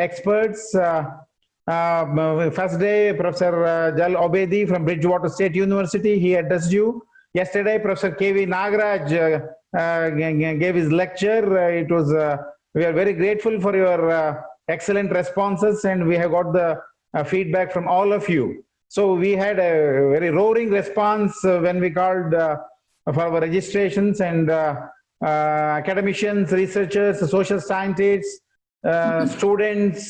experts. First day, Professor Jal Obedi from Bridgewater State University, he addressed you. Yesterday, Professor K.V. Nagaraj gave his lecture. We are very grateful for your excellent responses, and we have got the feedback from all of you. So we had a very roaring response when we called for our registrations, and academicians, researchers, social scientists, students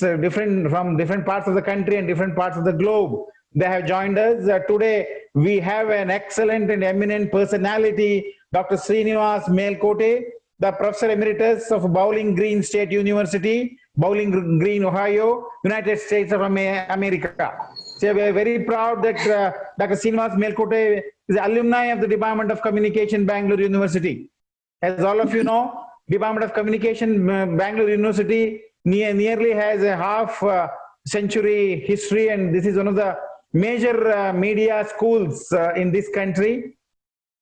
from different parts of the country and different parts of the globe. They have joined us. Today, we have an excellent and eminent personality, Dr. Srinivas Melkote, the Professor Emeritus of Bowling Green State University, Bowling Green, Ohio, United States of America. So we are very proud that Dr. Srinivas Melkote is alumni of the Department of Communication, Bangalore University. As all of you know, Department of Communication, Bangalore University nearly has a half-century history, and this is one of the major media schools in this country.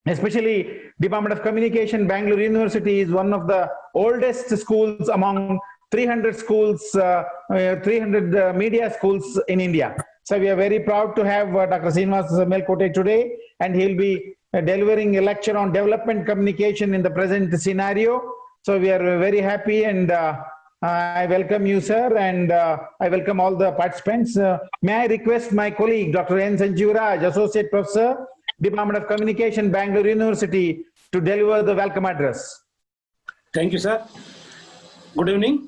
Especially Department of Communication, Bangalore University is one of the oldest schools among 300 schools, 300 media schools in India. So we are very proud to have Dr. Srinivas Melkote today, and he'll be delivering a lecture on development communication in the present scenario. So we are very happy, and I welcome you, sir, and I welcome all the participants. May I request my colleague, Dr. N. Sanjuraj, Associate Professor, Department of Communication, Bangalore University, to deliver the welcome address. Thank you, sir. Good evening,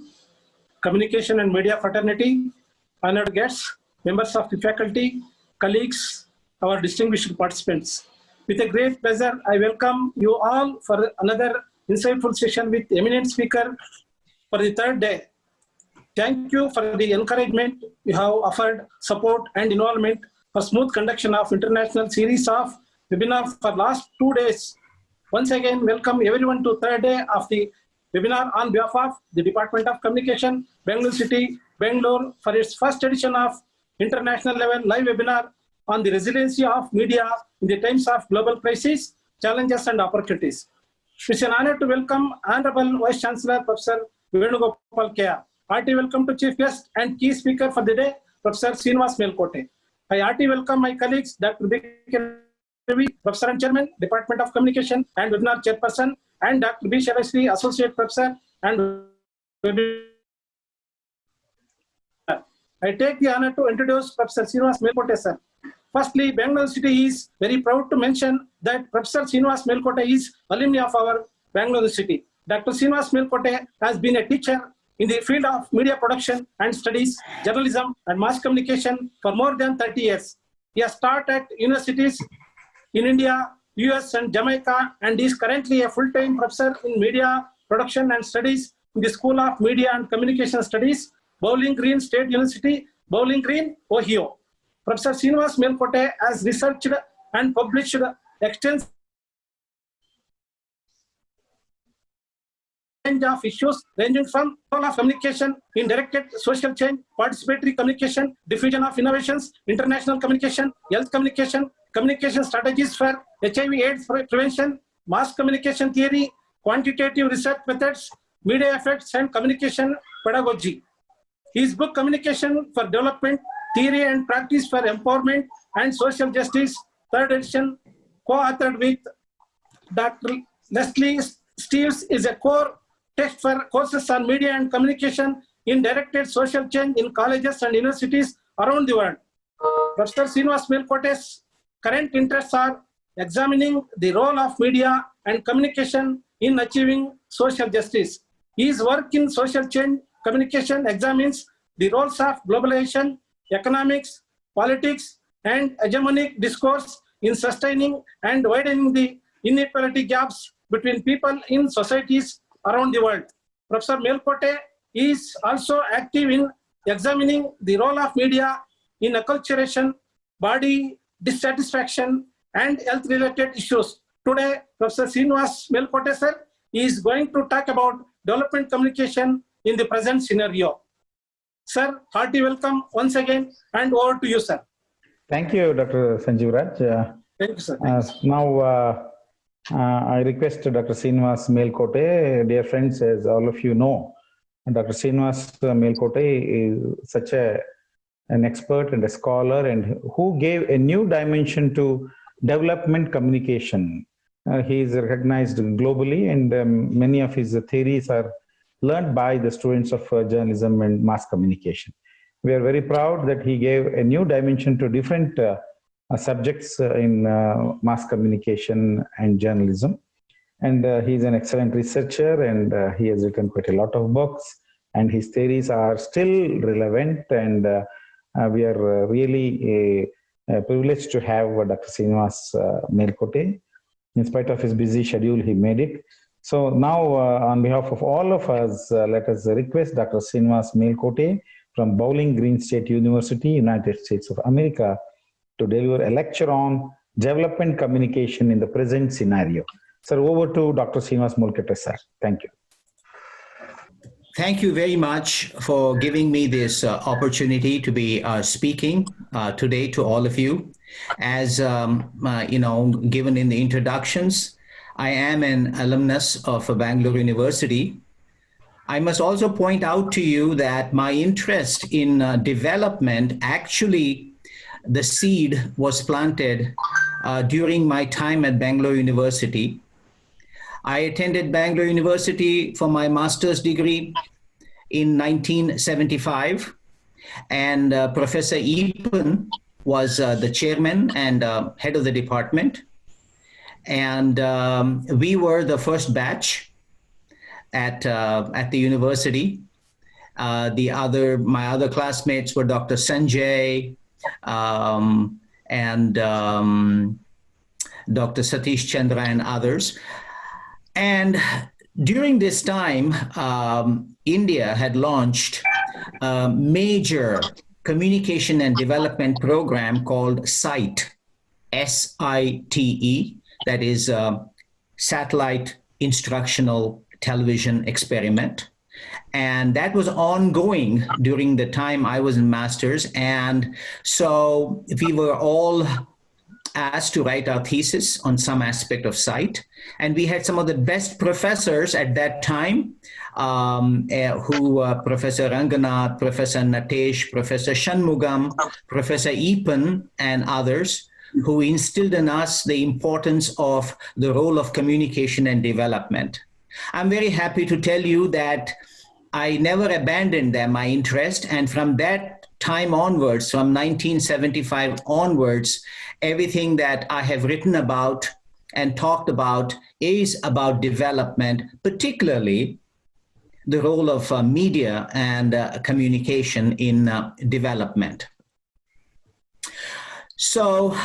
communication and media fraternity, honored guests, members of the faculty, colleagues, our distinguished participants. With a great pleasure, I welcome you all for another insightful session with eminent speaker for the third day. Thank you for the encouragement you have offered, support and involvement for smooth conduction of international series of webinars for last 2 days. Once again, welcome everyone to third day of the webinar on behalf of the Department of Communication, Bangalore City, Bangalore, for its first edition of international level live webinar on the resiliency of media in the times of global crisis, challenges and opportunities. It's an honor to welcome Honorable Vice Chancellor Professor Venugopal K.R. Hearty welcome to Chief Guest and Key Speaker for the day, Professor Srinivas Melkote. I hearty welcome my colleagues, Dr. B. Professor and Chairman, Department of Communication and Webinar Chairperson, and Dr. B. Sharashri, Associate Professor and I take the honor to introduce Professor Srinivas Melkote, sir. Firstly, Bangalore City is very proud to mention that Professor Srinivas Melkote is alumni of our Bangalore City. Dr. Srinivas Melkote has been a teacher in the field of media production and studies, journalism and mass communication for more than 30 years. He has taught at universities in India, US and Jamaica, and is currently a full-time professor in media production and studies in the School of Media and Communication Studies, Bowling Green State University, Bowling Green, Ohio. Professor Srinivas Melkote has researched and published extensive range of issues ranging from role of communication in directed social change, participatory communication, diffusion of innovations, international communication, health communication, communication strategies for HIV/AIDS prevention, mass communication theory, quantitative research methods, media effects and communication pedagogy. His book Communication for Development, Theory and Practice for Empowerment and Social Justice, third edition, co-authored with Dr. Leslie Steves, is a core text for courses on media and communication in directed social change in colleges and universities around the world. Professor Srinivas Melkote's current interests are examining the role of media and communication in achieving social justice. His work in social change communication examines the roles of globalization, economics, politics, and hegemonic discourse in sustaining and widening the inequality gaps between people in societies around the world. Professor Melkote is also active in examining the role of media in acculturation, body dissatisfaction, and health-related issues. Today, Professor Srinivas Melkote, sir, is going to talk about development communication in the present scenario. Sir, hearty welcome once again, and over to you, sir. Thank you, Dr. Sanjuraj. Thank you, sir. Now, I request Dr. Srinivas Melkote. Dear friends, as all of you know, And Dr. Srinivas Melkote is such an expert and a scholar, and who gave a new dimension to development communication. He is recognized globally, and many of his theories are learned by the students of journalism and mass communication. We are very proud that he gave a new dimension to different subjects in mass communication and journalism. And he's an excellent researcher, and he has written quite a lot of books, and his theories are still relevant. And we are really privileged to have Dr. Srinivas Melkote. In spite of his busy schedule, he made it. So now, on behalf of all of us, let us request Dr. Srinivas Melkote from Bowling Green State University, United States of America, to deliver a lecture on development communication in the present scenario. Sir, over to Dr. Srinivas Melkote, sir. Thank you. Thank you very much for giving me this opportunity to be speaking today to all of you. As given in the introductions, I am an alumnus of Bangalore University. I must also point out to you that my interest in development, actually the seed was planted during my time at Bangalore University. I attended Bangalore University for my master's degree in 1975, and Professor Eapen was the chairman and head of the department. And we were the first batch at the university. My other classmates were Dr. Sanjay and Dr. Satish Chandra and others. And during this time, India had launched a major communication and development program called SITE, S-I-T-E, that is Satellite Instructional Television Experiment. And that was ongoing during the time I was in master's. And so we were all asked to write our thesis on some aspect of SITE. And we had some of the best professors at that time, Professor Ranganath, Professor Natesh, Professor Shanmugam, Professor Eapen, and others, who instilled in us the importance of the role of communication and development. I'm very happy to tell you that I never abandoned my interest, and from that time onwards, from 1975 onwards, everything that I have written about and talked about is about development, particularly the role of media and communication in development. So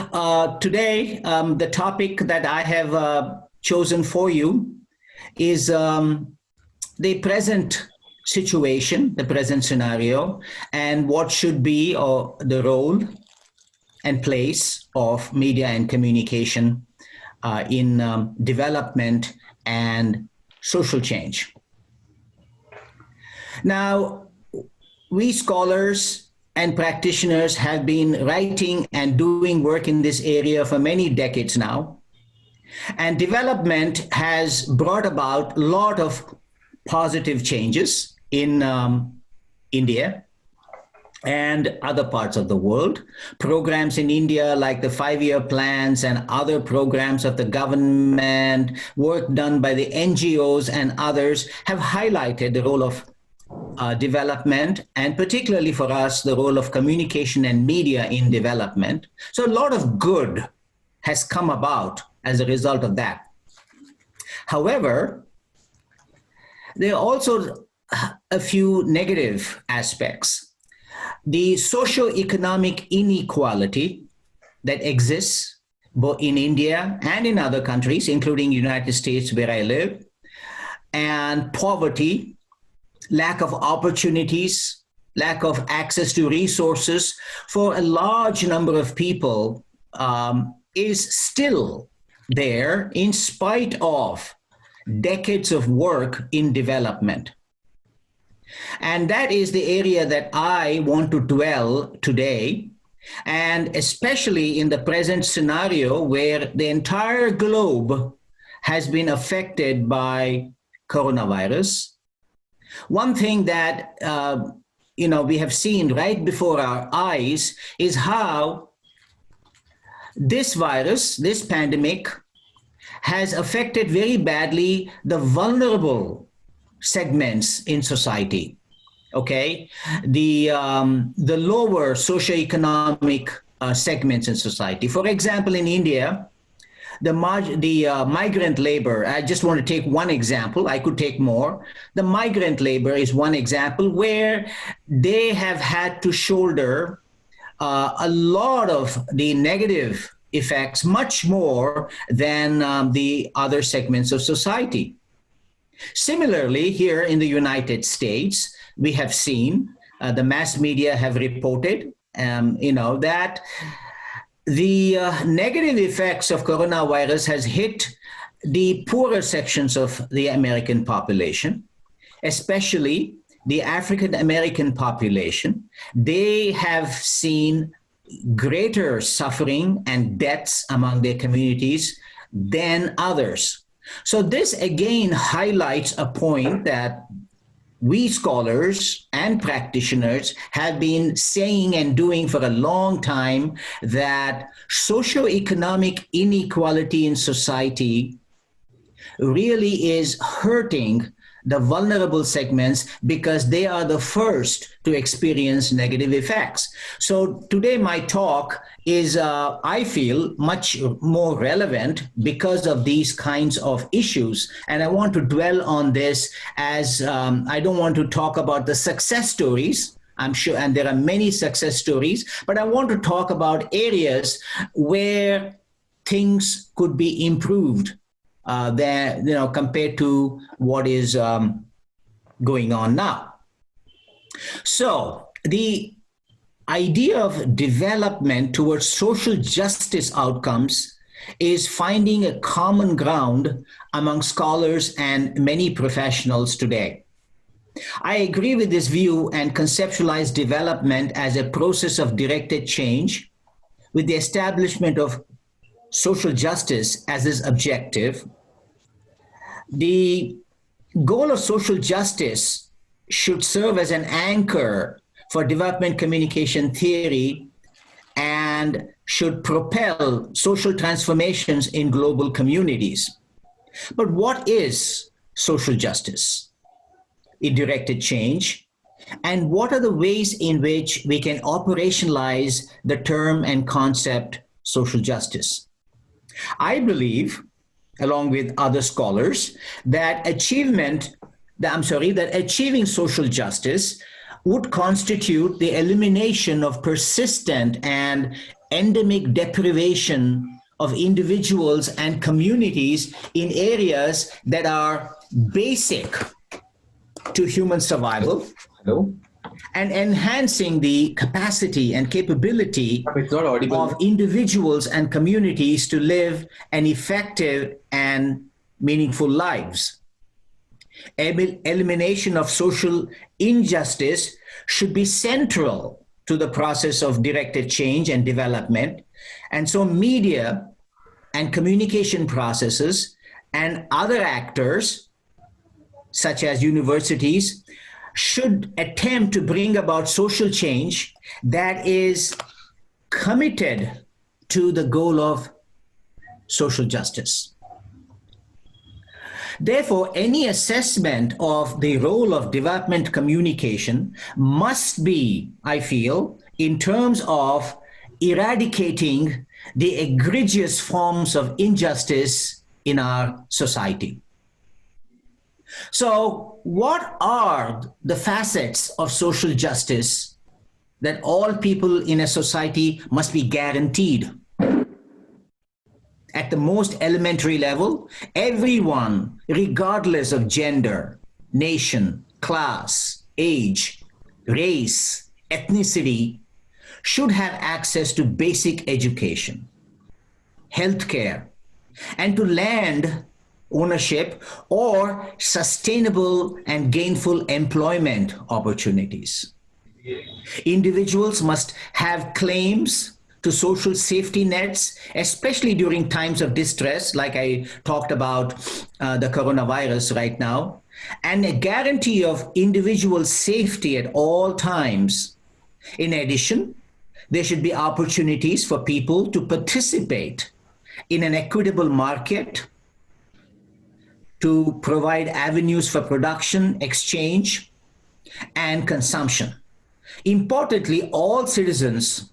today, the topic that I have chosen for you is the present situation, the present scenario, and what should be the role and place of media and communication in development and social change. Now, we scholars and practitioners have been writing and doing work in this area for many decades now. And development has brought about a lot of positive changes in India and other parts of the world. Programs in India like the 5-year plans and other programs of the government, work done by the NGOs and others have highlighted the role of development, and particularly for us, the role of communication and media in development. So a lot of good has come about as a result of that. However, there are also a few negative aspects. The socio-economic inequality that exists both in India and in other countries, including the United States where I live, and poverty, lack of opportunities, lack of access to resources for a large number of people is still there in spite of decades of work in development. And that is the area that I want to dwell today, and especially in the present scenario where the entire globe has been affected by coronavirus. One thing that we have seen right before our eyes is how this virus, this pandemic, has affected very badly the vulnerable segments in society. Okay, the lower socioeconomic segments in society. For example, in India, the migrant labor. I just want to take one example. I could take more. The migrant labor is one example where they have had to shoulder a lot of the negative effects, much more than the other segments of society. Similarly, here in the United States, we have seen the mass media have reported, that the negative effects of coronavirus has hit the poorer sections of the American population, especially the African American population. They have seen greater suffering and deaths among their communities than others. So this again highlights a point that we scholars and practitioners have been saying and doing for a long time, that socioeconomic inequality in society really is hurting the vulnerable segments because they are the first to experience negative effects. So today my talk is, I feel, much more relevant because of these kinds of issues. And I want to dwell on this as I don't want to talk about the success stories, I'm sure, and there are many success stories, but I want to talk about areas where things could be improved compared to what is going on now. So the idea of development towards social justice outcomes is finding a common ground among scholars and many professionals today. I agree with this view and conceptualize development as a process of directed change with the establishment of social justice as its objective. The goal of social justice should serve as an anchor for development communication theory and should propel social transformations in global communities. But what is social justice in directed change? And what are the ways in which we can operationalize the term and concept social justice? I believe, along with other scholars, that achieving social justice would constitute the elimination of persistent and endemic deprivation of individuals and communities in areas that are basic to human survival. Hello? And enhancing the capacity and capability of individuals and communities to live an effective and meaningful lives. Elimination of social injustice should be central to the process of directed change and development. And so media and communication processes and other actors, such as universities, should attempt to bring about social change that is committed to the goal of social justice. Therefore, any assessment of the role of development communication must be, I feel, in terms of eradicating the egregious forms of injustice in our society. So what are the facets of social justice that all people in a society must be guaranteed? At the most elementary level, everyone, regardless of gender, nation, class, age, race, ethnicity, should have access to basic education, healthcare, and to land ownership or sustainable and gainful employment opportunities. Individuals must have claims to social safety nets, especially during times of distress, like I talked about the coronavirus right now, and a guarantee of individual safety at all times. In addition, there should be opportunities for people to participate in an equitable market, to provide avenues for production, exchange, and consumption. Importantly, all citizens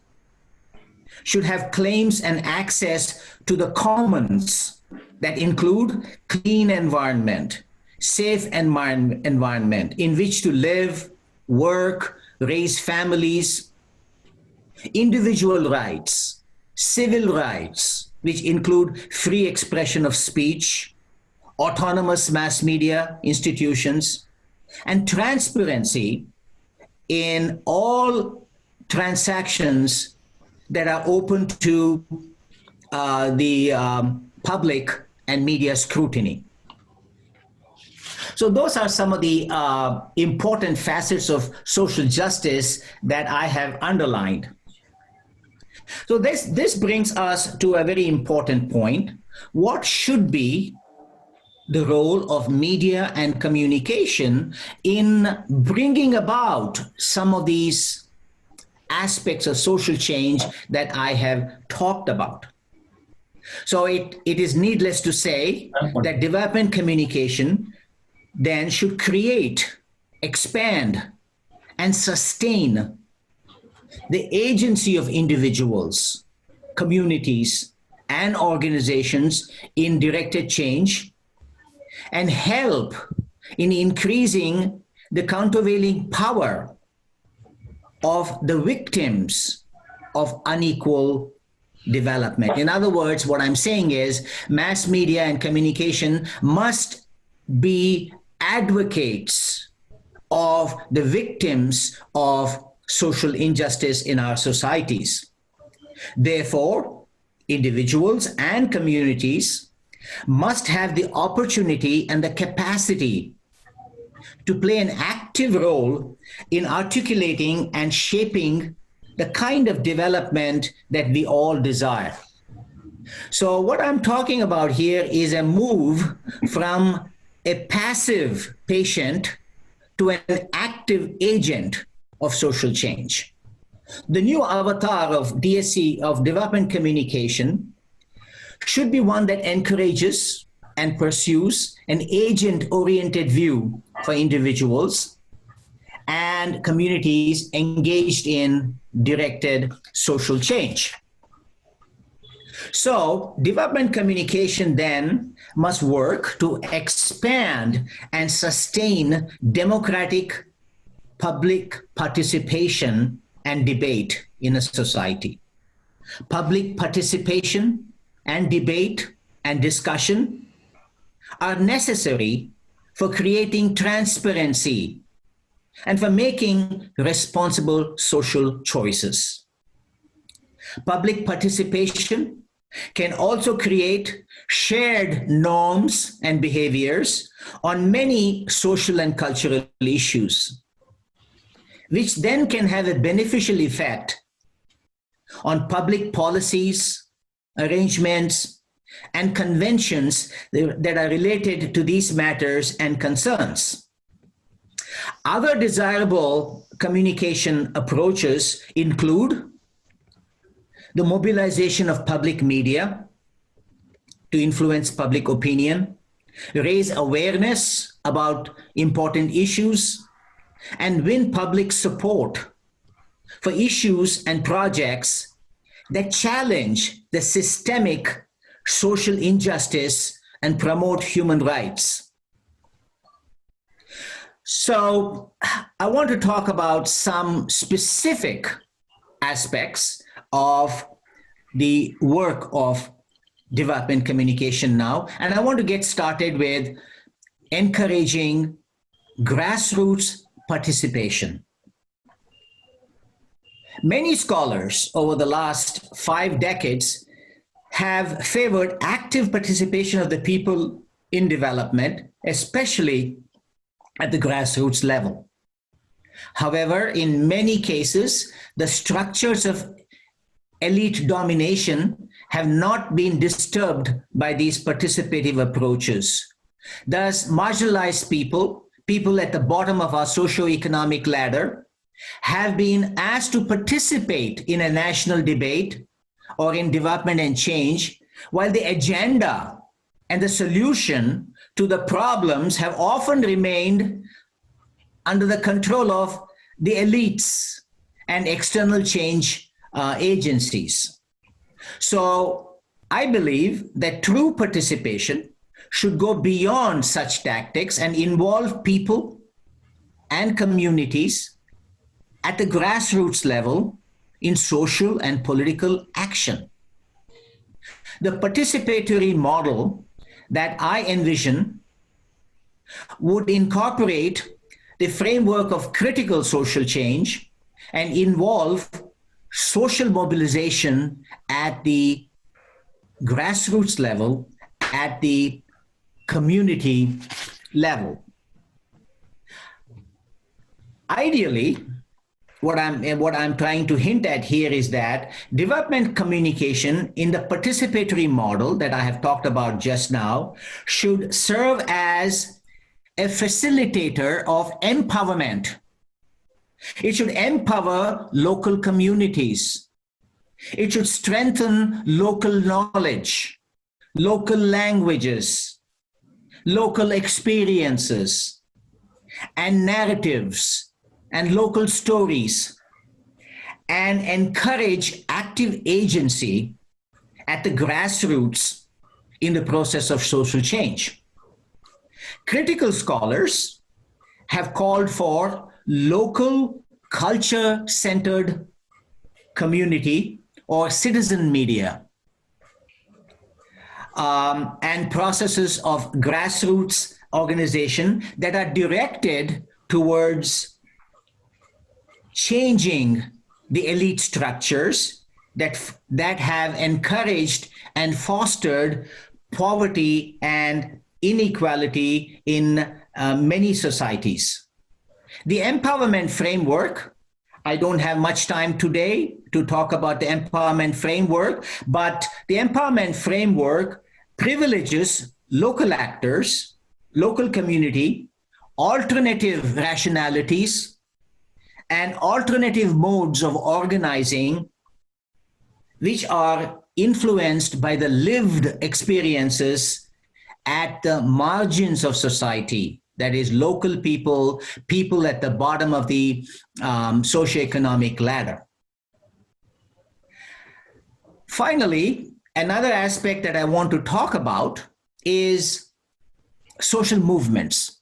should have claims and access to the commons that include clean environment, safe environment in which to live, work, raise families, individual rights, civil rights, which include free expression of speech, autonomous mass media institutions, and transparency in all transactions that are open to the public and media scrutiny. So those are some of the important facets of social justice that I have underlined. So this brings us to a very important point. What should be the role of media and communication in bringing about some of these aspects of social change that I have talked about? So it is needless to say that development communication then should create, expand, and sustain the agency of individuals, communities, and organizations in directed change, and help in increasing the countervailing power of the victims of unequal development. In other words, what I'm saying is mass media and communication must be advocates of the victims of social injustice in our societies. Therefore, individuals and communities must have the opportunity and the capacity to play an active role in articulating and shaping the kind of development that we all desire. So what I'm talking about here is a move from a passive patient to an active agent of social change. The new avatar of DSC, of development communication, should be one that encourages and pursues an agent-oriented view for individuals and communities engaged in directed social change. So development communication then must work to expand and sustain democratic public participation and debate in a society. Public participation and debate and discussion are necessary for creating transparency and for making responsible social choices. Public participation can also create shared norms and behaviors on many social and cultural issues, which then can have a beneficial effect on public policies, arrangements, and conventions that are related to these matters and concerns. Other desirable communication approaches include the mobilization of public media to influence public opinion, raise awareness about important issues, and win public support for issues and projects that challenge the systemic social injustice and promote human rights. So I want to talk about some specific aspects of the work of development communication now. And I want to get started with encouraging grassroots participation. Many scholars over the last 5 decades have favored active participation of the people in development, especially at the grassroots level. However, in many cases, the structures of elite domination have not been disturbed by these participative approaches. Thus, marginalized people, people at the bottom of our socioeconomic ladder, have been asked to participate in a national debate or in development and change, while the agenda and the solution to the problems have often remained under the control of the elites and external change agencies. So I believe that true participation should go beyond such tactics and involve people and communities at the grassroots level in social and political action. The participatory model that I envision would incorporate the framework of critical social change and involve social mobilization at the grassroots level, at the community level. Ideally, what I'm trying to hint at here is that development communication in the participatory model that I have talked about just now should serve as a facilitator of empowerment. It should empower local communities. It should strengthen local knowledge, local languages, local experiences, and narratives, and local stories, and encourage active agency at the grassroots in the process of social change. Critical scholars have called for local culture-centered community or citizen media and processes of grassroots organization that are directed towards changing the elite structures that have encouraged and fostered poverty and inequality in many societies. The empowerment framework, I don't have much time today to talk about the empowerment framework, but the empowerment framework privileges local actors, local community, alternative rationalities, and alternative modes of organizing which are influenced by the lived experiences at the margins of society, that is local people, people at the bottom of the socioeconomic ladder. Finally, another aspect that I want to talk about is social movements.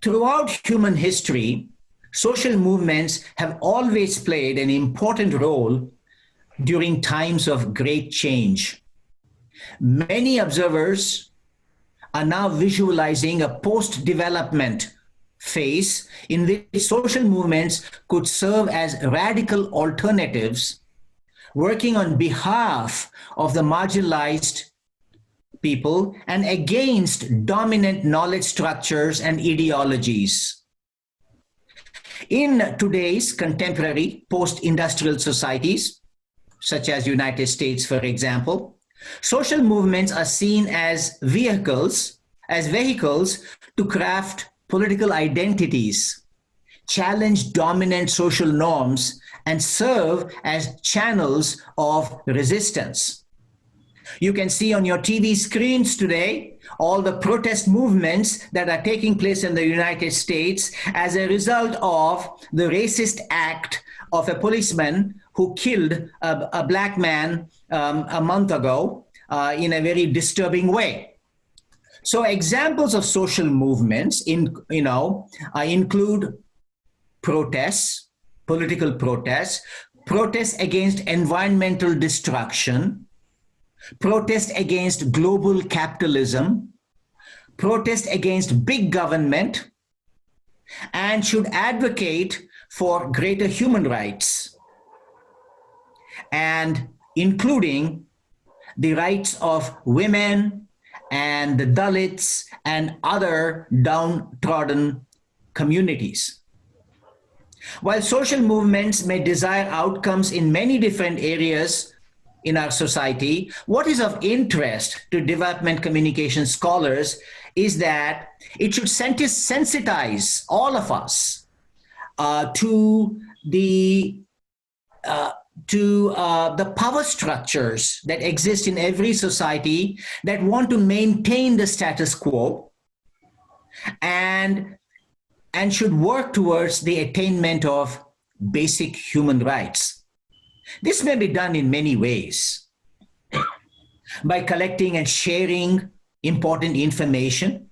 Throughout human history, social movements have always played an important role during times of great change. Many observers are now visualizing a post-development phase in which social movements could serve as radical alternatives, working on behalf of the marginalized people and against dominant knowledge structures and ideologies. In today's contemporary post-industrial societies, such as United States, for example, social movements are seen as vehicles to craft political identities, challenge dominant social norms, and serve as channels of resistance. You can see on your TV screens today all the protest movements that are taking place in the United States as a result of the racist act of a policeman who killed a black man a month ago in a very disturbing way. So examples of social movements include protests, political protests, protests against environmental destruction, protest against global capitalism, protest against big government, and should advocate for greater human rights, and including the rights of women and the Dalits and other downtrodden communities. While social movements may desire outcomes in many different areas in our society, what is of interest to development communication scholars is that it should sensitize all of us to the power structures that exist in every society that want to maintain the status quo and should work towards the attainment of basic human rights. This may be done in many ways: by collecting and sharing important information,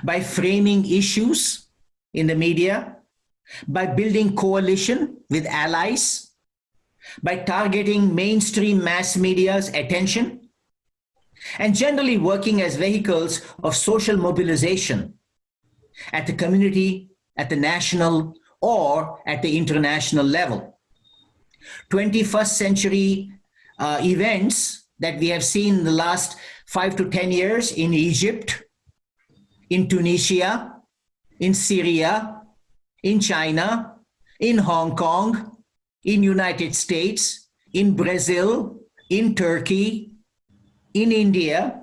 by framing issues in the media, by building coalition with allies, by targeting mainstream mass media's attention, and generally working as vehicles of social mobilization at the community, at the national, or at the international level. 21st century events that we have seen in the last 5 to 10 years in Egypt, in Tunisia, in Syria, in China, in Hong Kong, in United States, in Brazil, in Turkey, in India,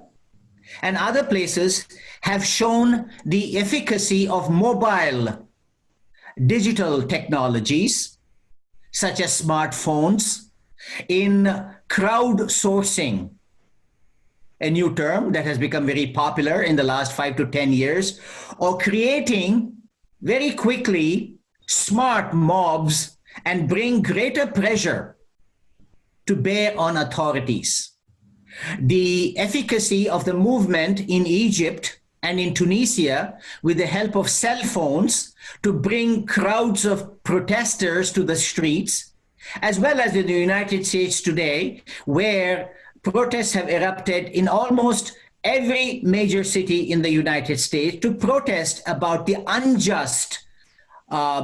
and other places have shown the efficacy of mobile digital technologies, such as smartphones, in crowdsourcing, a new term that has become very popular in the last 5 to 10 years, or creating very quickly smart mobs and bring greater pressure to bear on authorities. The efficacy of the movement in Egypt and in Tunisia, with the help of cell phones, to bring crowds of protesters to the streets, as well as in the United States today, where protests have erupted in almost every major city in the United States to protest about the unjust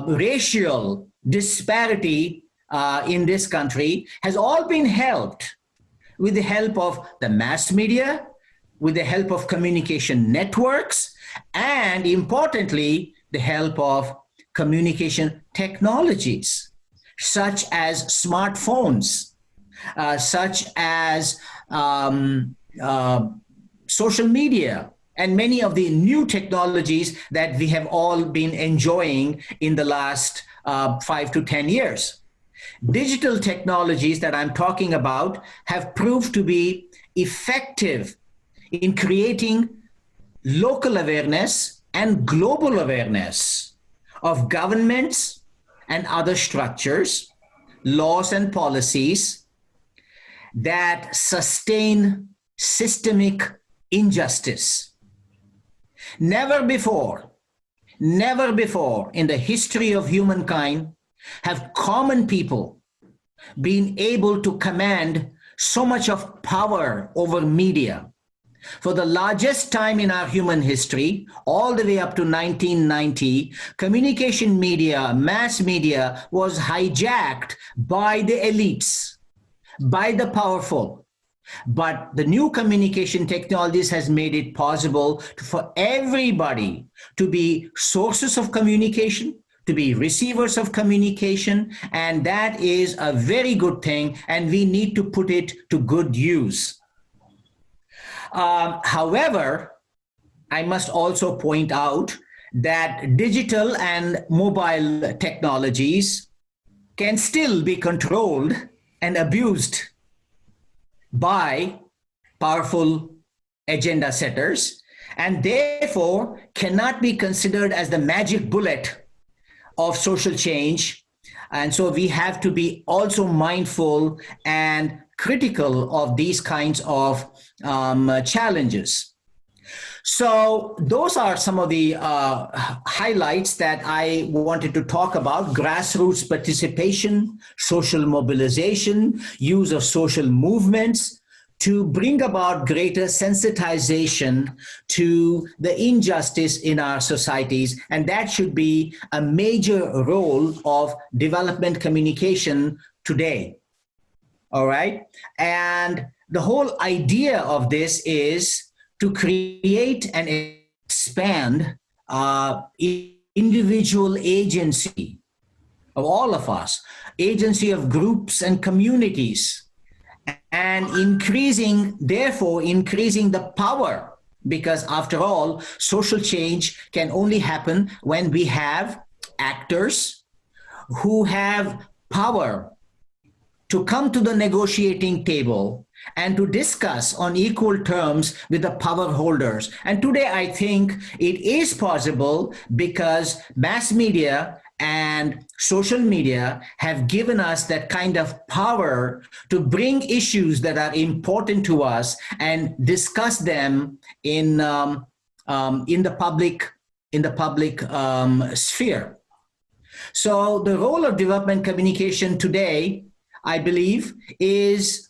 racial disparity in this country, has all been helped with the help of the mass media, with the help of communication networks, and importantly, the help of communication technologies, such as smartphones, such as social media, and many of the new technologies that we have all been enjoying in the last 5 to 10 years. Digital technologies that I'm talking about have proved to be effective in creating local awareness and global awareness of governments and other structures, laws and policies that sustain systemic injustice. Never before in the history of humankind have common people been able to command so much of power over media. For the largest time in our human history, all the way up to 1990, communication media, mass media was hijacked by the elites, by the powerful. But the new communication technologies has made it possible for everybody to be sources of communication, to be receivers of communication, and that is a very good thing, and we need to put it to good use. However, I must also point out that digital and mobile technologies can still be controlled and abused by powerful agenda setters, and therefore cannot be considered as the magic bullet of social change. And so we have to be also mindful and critical of these kinds of challenges. So those are some of the highlights that I wanted to talk about: grassroots participation, social mobilization, use of social movements to bring about greater sensitization to the injustice in our societies. And that should be a major role of development communication today. All right. And the whole idea of this is to create and expand individual agency of all of us, agency of groups and communities, and therefore increasing the power, because after all, social change can only happen when we have actors who have power to come to the negotiating table and to discuss on equal terms with the power holders. And today I think it is possible because mass media and social media have given us that kind of power to bring issues that are important to us and discuss them in the public sphere. So the role of development communication today, I believe, is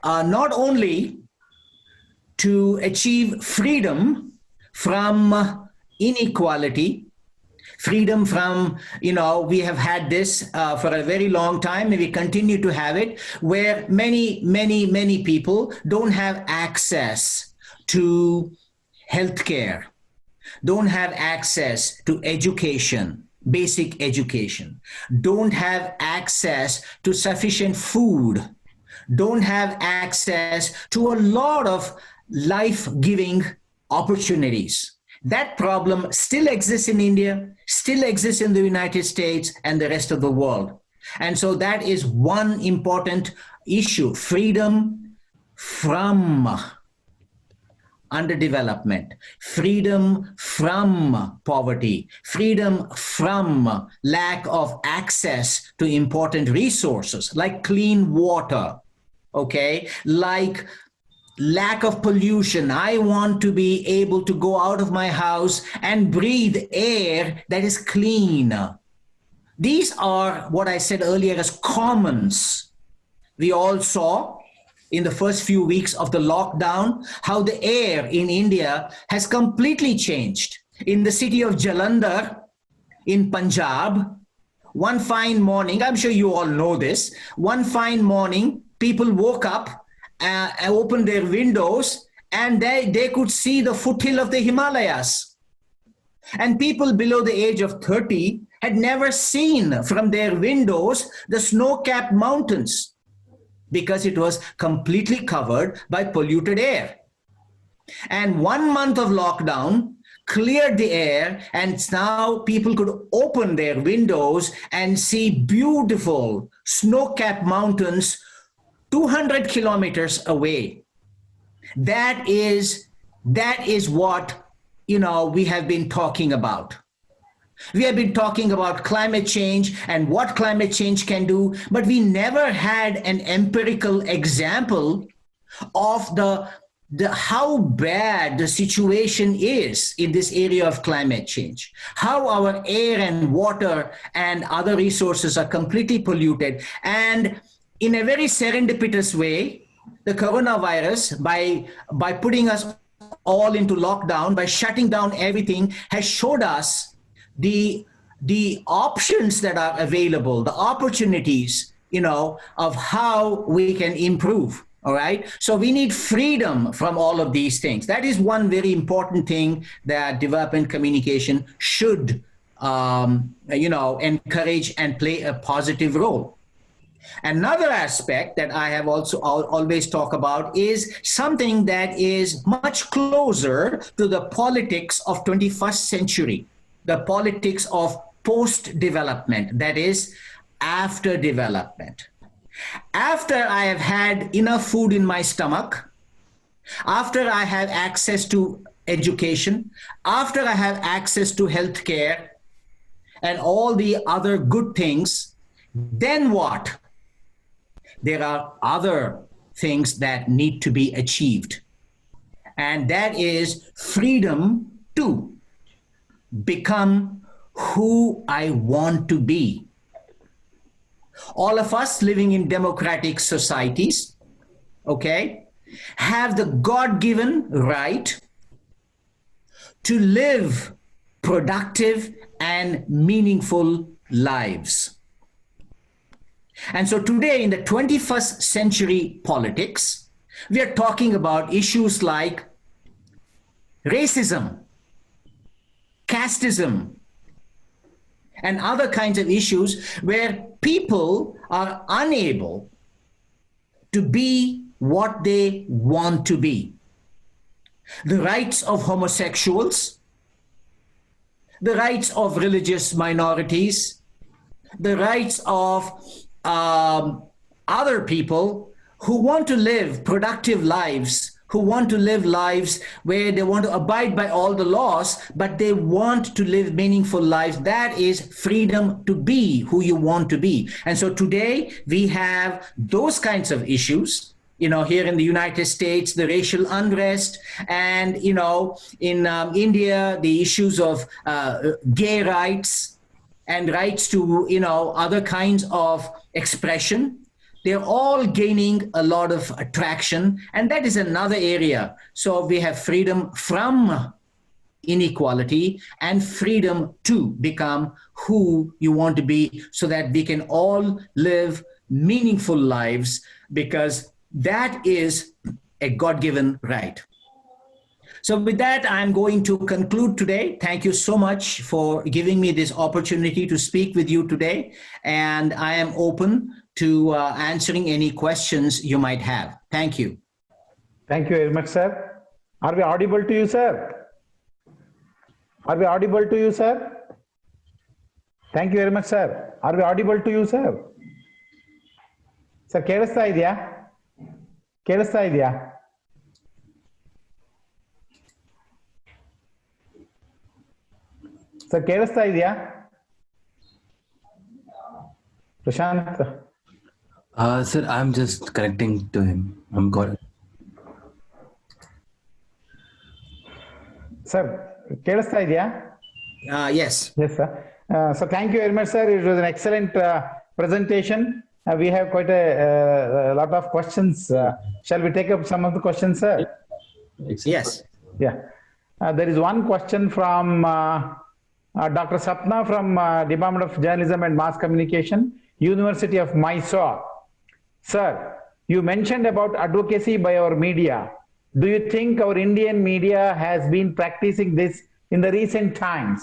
not only to achieve freedom from inequality, freedom from, we have had this for a very long time, and we continue to have it, where many people don't have access to healthcare, don't have access to education, basic education, don't have access to sufficient food, don't have access to a lot of life-giving opportunities. That problem still exists in India, still exists in the United States and the rest of the world. And so that is one important issue: freedom from underdevelopment, freedom from poverty, freedom from lack of access to important resources like clean water, okay, like lack of pollution. I want to be able to go out of my house and breathe air that is clean. These are what I said earlier as commons. We all saw in the first few weeks of the lockdown how the air in India has completely changed. In the city of Jalandhar in Punjab, one fine morning, I'm sure you all know this, one fine morning, people woke up, opened their windows, and they could see the foothill of the Himalayas. And people below the age of 30 had never seen from their windows the snow-capped mountains, because it was completely covered by polluted air. And 1 month of lockdown cleared the air, and now people could open their windows and see beautiful snow-capped mountains 200 kilometers away. That is what, we have been talking about. We have been talking about climate change and what climate change can do, but we never had an empirical example of how bad the situation is in this area of climate change, how our air and water and other resources are completely polluted. And in a very serendipitous way, the coronavirus, by putting us all into lockdown, by shutting down everything, has showed us the options that are available, the opportunities, of how we can improve. All right. So we need freedom from all of these things. That is one very important thing that development communication should, encourage and play a positive role. Another aspect that I have also always talk about is something that is much closer to the politics of 21st century. The politics of post-development, that is, after development. After I have had enough food in my stomach, after I have access to education, after I have access to healthcare and all the other good things, then what? There are other things that need to be achieved. And that is freedom to become who I want to be. All of us living in democratic societies, okay, have the God-given right to live productive and meaningful lives. And so today in the 21st century politics, we are talking about issues like racism, casteism, and other kinds of issues where people are unable to be what they want to be. The rights of homosexuals, the rights of religious minorities, the rights of other people who want to live productive lives, who want to live lives where they want to abide by all the laws, but they want to live meaningful lives. That is freedom to be who you want to be. And so today we have those kinds of issues. Here in the United States, the racial unrest, and, in India, the issues of gay rights and rights to, other kinds of expression. They're all gaining a lot of attraction, and that is another area. So we have freedom from inequality and freedom to become who you want to be, so that we can all live meaningful lives, because that is a God-given right. So with that, I'm going to conclude today. Thank you so much for giving me this opportunity to speak with you today. And I am open to answering any questions you might have. Thank you. Thank you very much, sir. Are we audible to you, sir? Are we audible to you, sir? Thank you very much, sir. Are we audible to you, sir? Sir, ಕೇಳಿಸ್ತಾ ಇದೆಯಾ? ಕೇಳಿಸ್ತಾ ಇದೆಯಾ? Sir ಕೇಳಿಸ್ತಾ ಇದೆಯಾ? Prashant. Sir, I'm just connecting to him. I'm got it. Sir, ಕೇಳಿಸ್ತಾ ಇದೆಯಾ? Yes. Yes, sir. So thank you very much, sir. It was an excellent presentation. We have quite a lot of questions. Shall we take up some of the questions, sir? Yes. Yeah. There is one question from Dr. Sapna from Department of Journalism and Mass Communication, University of Mysore. Sir, you mentioned about advocacy by our media. Do you think our Indian media has been practicing this in the recent times?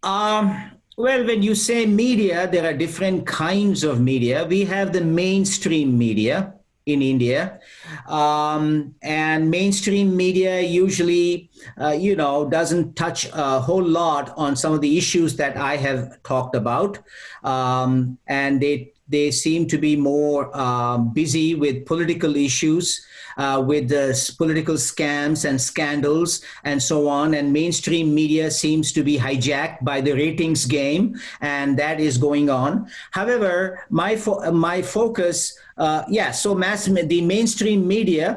Well, when you say media, there are different kinds of media. We have the mainstream media in India. And mainstream media usually, doesn't touch a whole lot on some of the issues that I have talked about. And they seem to be more busy with political issues, with the political scams and scandals and so on. And mainstream media seems to be hijacked by the ratings game, and that is going on. However, my focus, so the mainstream media,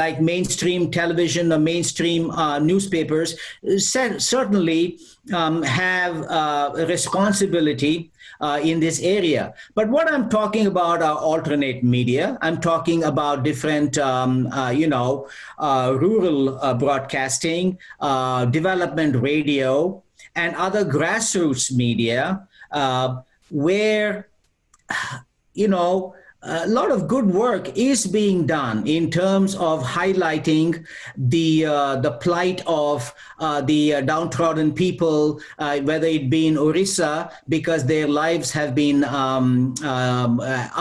like mainstream television or mainstream newspapers, certainly have a responsibility in this area. But what I'm talking about are alternate media. I'm talking about different, rural broadcasting, development radio, and other grassroots media, where, a lot of good work is being done in terms of highlighting the plight of the downtrodden people, whether it be in Orissa, because their lives have been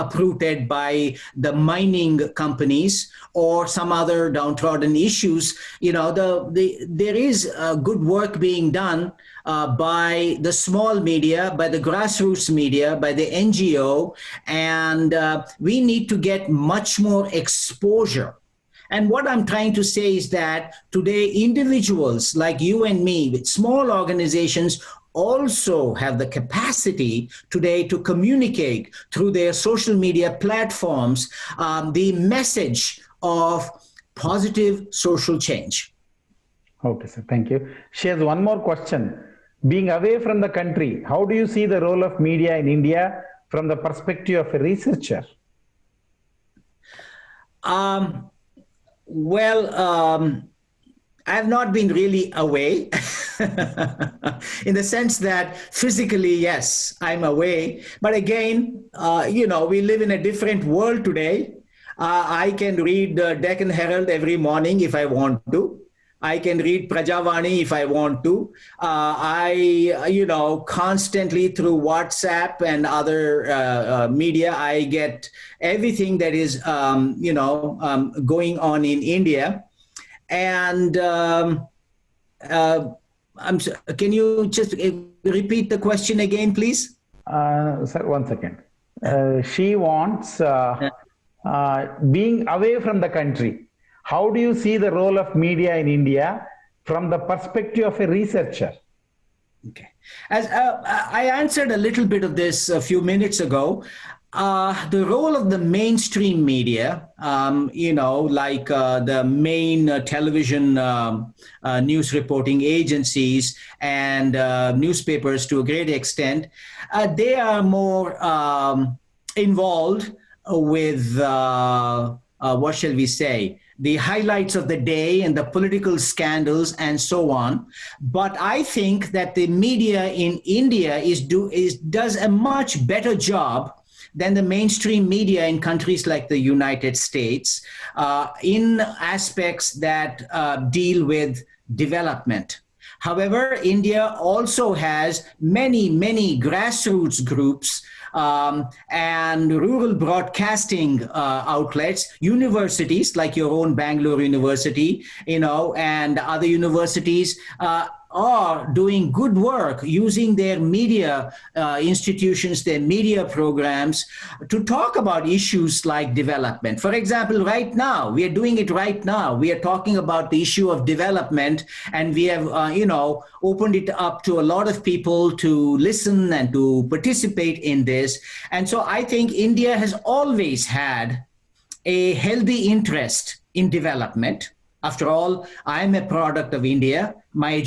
uprooted by the mining companies, or some other downtrodden issues. There is good work being done by the small media, by the grassroots media, by the NGO, and we need to get much more exposure. And what I'm trying to say is that today individuals like you and me with small organizations also have the capacity today to communicate through their social media platforms the message of positive social change. Okay, sir. Thank you. She has one more question. Being away from the country, how do you see the role of media in India from the perspective of a researcher? I've not been really away in the sense that physically, yes, I'm away. But again, we live in a different world today. I can read the Deccan Herald every morning if I want to. I can read Prajavani if I want to. Constantly through WhatsApp and other media, I get everything that is, going on in India. And can you just repeat the question again, please? Sir, 1 second. She wants being away from the country. How do you see the role of media in India from the perspective of a researcher? Okay. As I answered a little bit of this a few minutes ago, the role of the mainstream media, the main television news reporting agencies and newspapers to a great extent, they are more involved with, what shall we say, the highlights of the day and the political scandals and so on. But I think that the media in India does a much better job than the mainstream media in countries like the United States in aspects that deal with development. However, India also has many, many grassroots groups and rural broadcasting outlets, universities like your own Bangalore University, and other universities are doing good work using their media institutions, their media programs to talk about issues like development. For example, right now, we are doing it right now. We are talking about the issue of development, and we have, opened it up to a lot of people to listen and to participate in this. And so I think India has always had a healthy interest in development. After all, I'm a product of India. My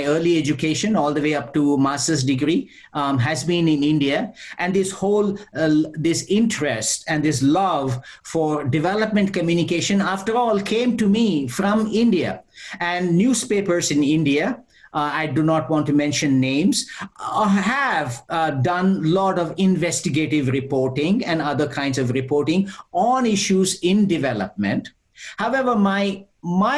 early education, all the way up to master's degree, has been in India. And this whole, this interest and this love for development communication, after all, came to me from India. And newspapers in India, I do not want to mention names, have done a lot of investigative reporting and other kinds of reporting on issues in development. However, my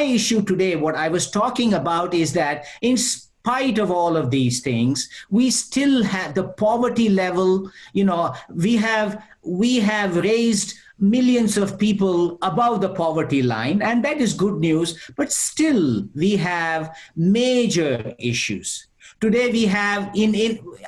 issue today, what I was talking about, is that in spite of all of these things, we still have the poverty level. We have raised millions of people above the poverty line, and that is good news, but still we have major issues. Today we have,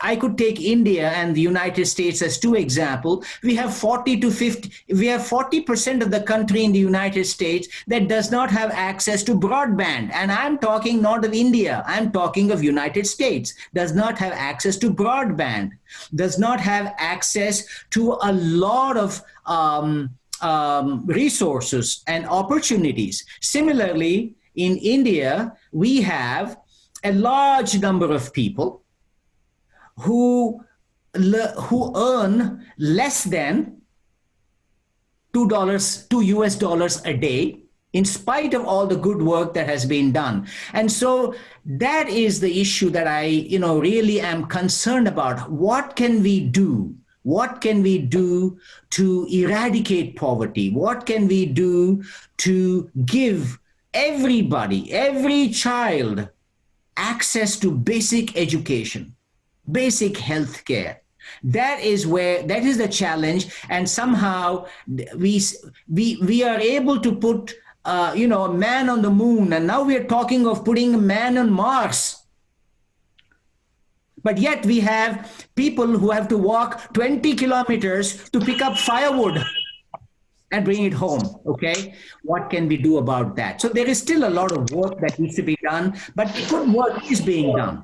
I could take India and the United States as two examples. We have 40% of the country in the United States that does not have access to broadband. And I'm talking not of India, I'm talking of United States, does not have access to broadband, does not have access to a lot of resources and opportunities. Similarly, in India, we have a large number of people who earn less than $2 US dollars a day, in spite of all the good work that has been done. And so that is the issue that I really am concerned about. What can we do? What can we do to eradicate poverty? What can we do to give everybody, every child, access to basic education, basic health care? That is the challenge. And somehow we are able to put a man on the moon, and now we are talking of putting a man on Mars. But yet we have people who have to walk 20 kilometers to pick up firewood and bring it home. Okay, what can we do about that? So there is still a lot of work that needs to be done, but good work is being done.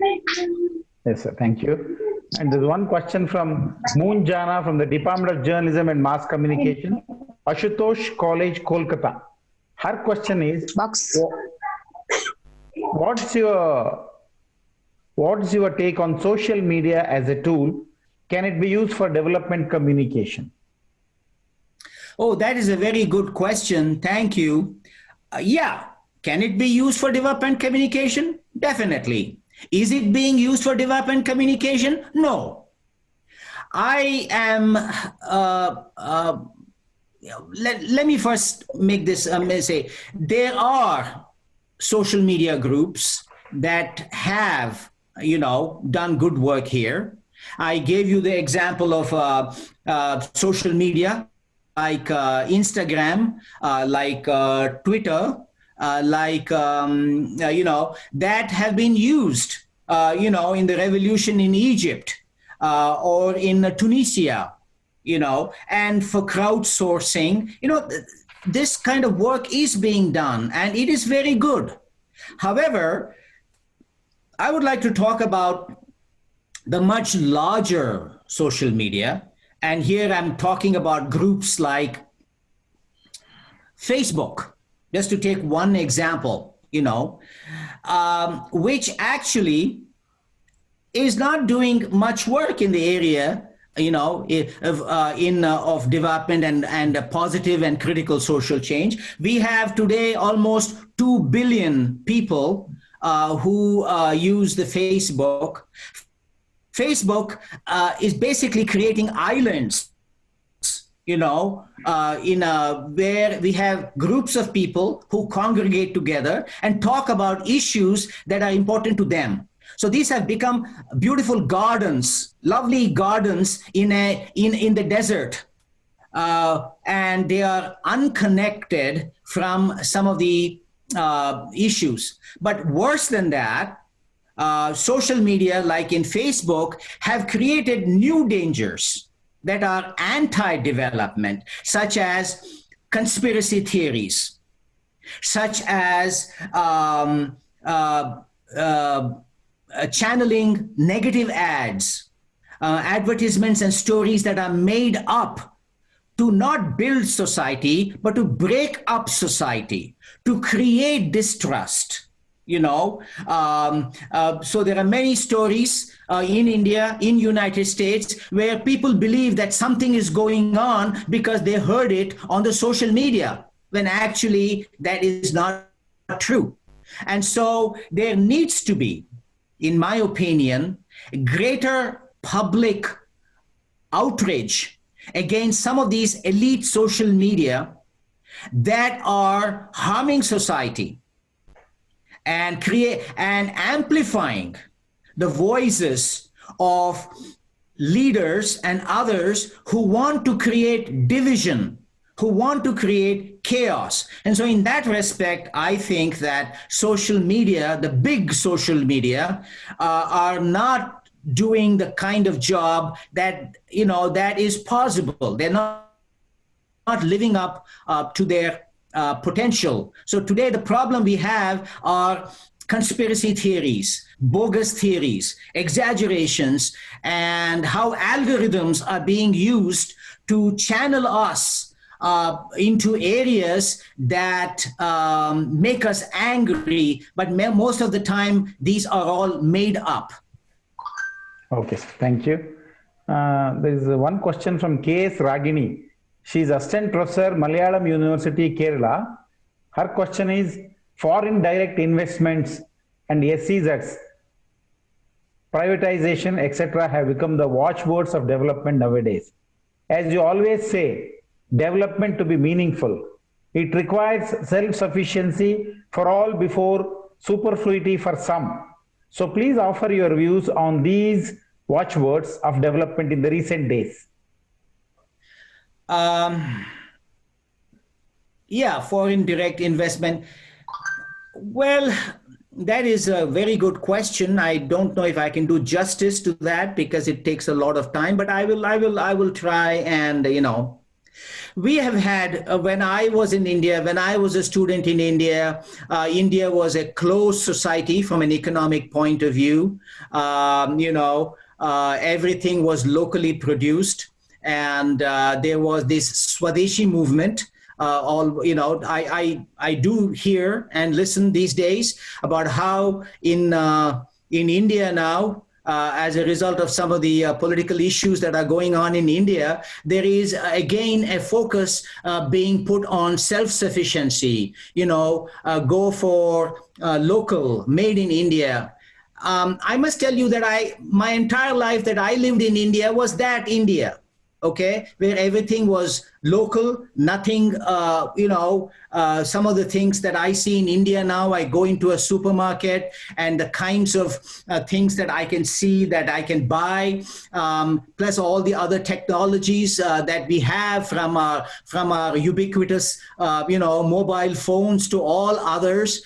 Yes, sir. Thank you. And there's one question from Moon Jana from the Department of Journalism and Mass Communication, Ashutosh College, Kolkata. Her question is, what's your take on social media as a tool? Can it be used for development communication? Oh, that is a very good question. Thank you. Yeah. Can it be used for development communication? Definitely. Is it being used for development communication? No. I am, let me first make this, say, there are social media groups that have, done good work here. I gave you the example of social media like Instagram, like Twitter, that have been used, in the revolution in Egypt or in Tunisia, and for crowdsourcing, this kind of work is being done and it is very good. However, I would like to talk about the much larger social media. And here I'm talking about groups like Facebook, just to take one example, which actually is not doing much work in the area, of development and positive and critical social change. We have today almost 2 billion people who use the Facebook. Facebook is basically creating islands, where we have groups of people who congregate together and talk about issues that are important to them. So these have become beautiful gardens, lovely gardens in the desert, and they are unconnected from some of the issues. But worse than that, social media, like in Facebook, have created new dangers that are anti-development, such as conspiracy theories, such as channeling negative ads, advertisements and stories that are made up to not build society, but to break up society, to create distrust. So there are many stories in India, in United States, where people believe that something is going on because they heard it on the social media, when actually that is not true. And so there needs to be, in my opinion, greater public outrage against some of these elite social media that are harming society and amplifying the voices of leaders and others who want to create division, who want to create chaos. And so in that respect, I think that social media, the big social media, are not doing the kind of job that, that is possible. They're not living up to their potential. So today the problem we have are conspiracy theories, bogus theories, exaggerations, and how algorithms are being used to channel us into areas that make us angry, but most of the time these are all made up. Okay, thank you. There is one question from K.S. Ragini. She is assistant professor, Malayalam University, Kerala. Her question is, foreign direct investments and SEZs, privatization, etc. have become the watchwords of development nowadays. As you always say, development to be meaningful, it requires self-sufficiency for all before superfluity for some. So please offer your views on these watchwords of development in the recent days. Foreign direct investment. Well, that is a very good question. I don't know if I can do justice to that because it takes a lot of time, but I will try. And, we have had, when I was in India, when I was a student in India, India was a closed society from an economic point of view. Everything was locally produced. And there was this Swadeshi movement. I do hear and listen these days about how in India now, as a result of some of the political issues that are going on in India, there is again a focus being put on self-sufficiency. Go for local, made in India. I must tell you that my entire life that I lived in India was that India. Okay, where everything was local, nothing, some of the things that I see in India now. I go into a supermarket and the kinds of things that I can see, that I can buy, plus all the other technologies that we have, from our ubiquitous, mobile phones to all others,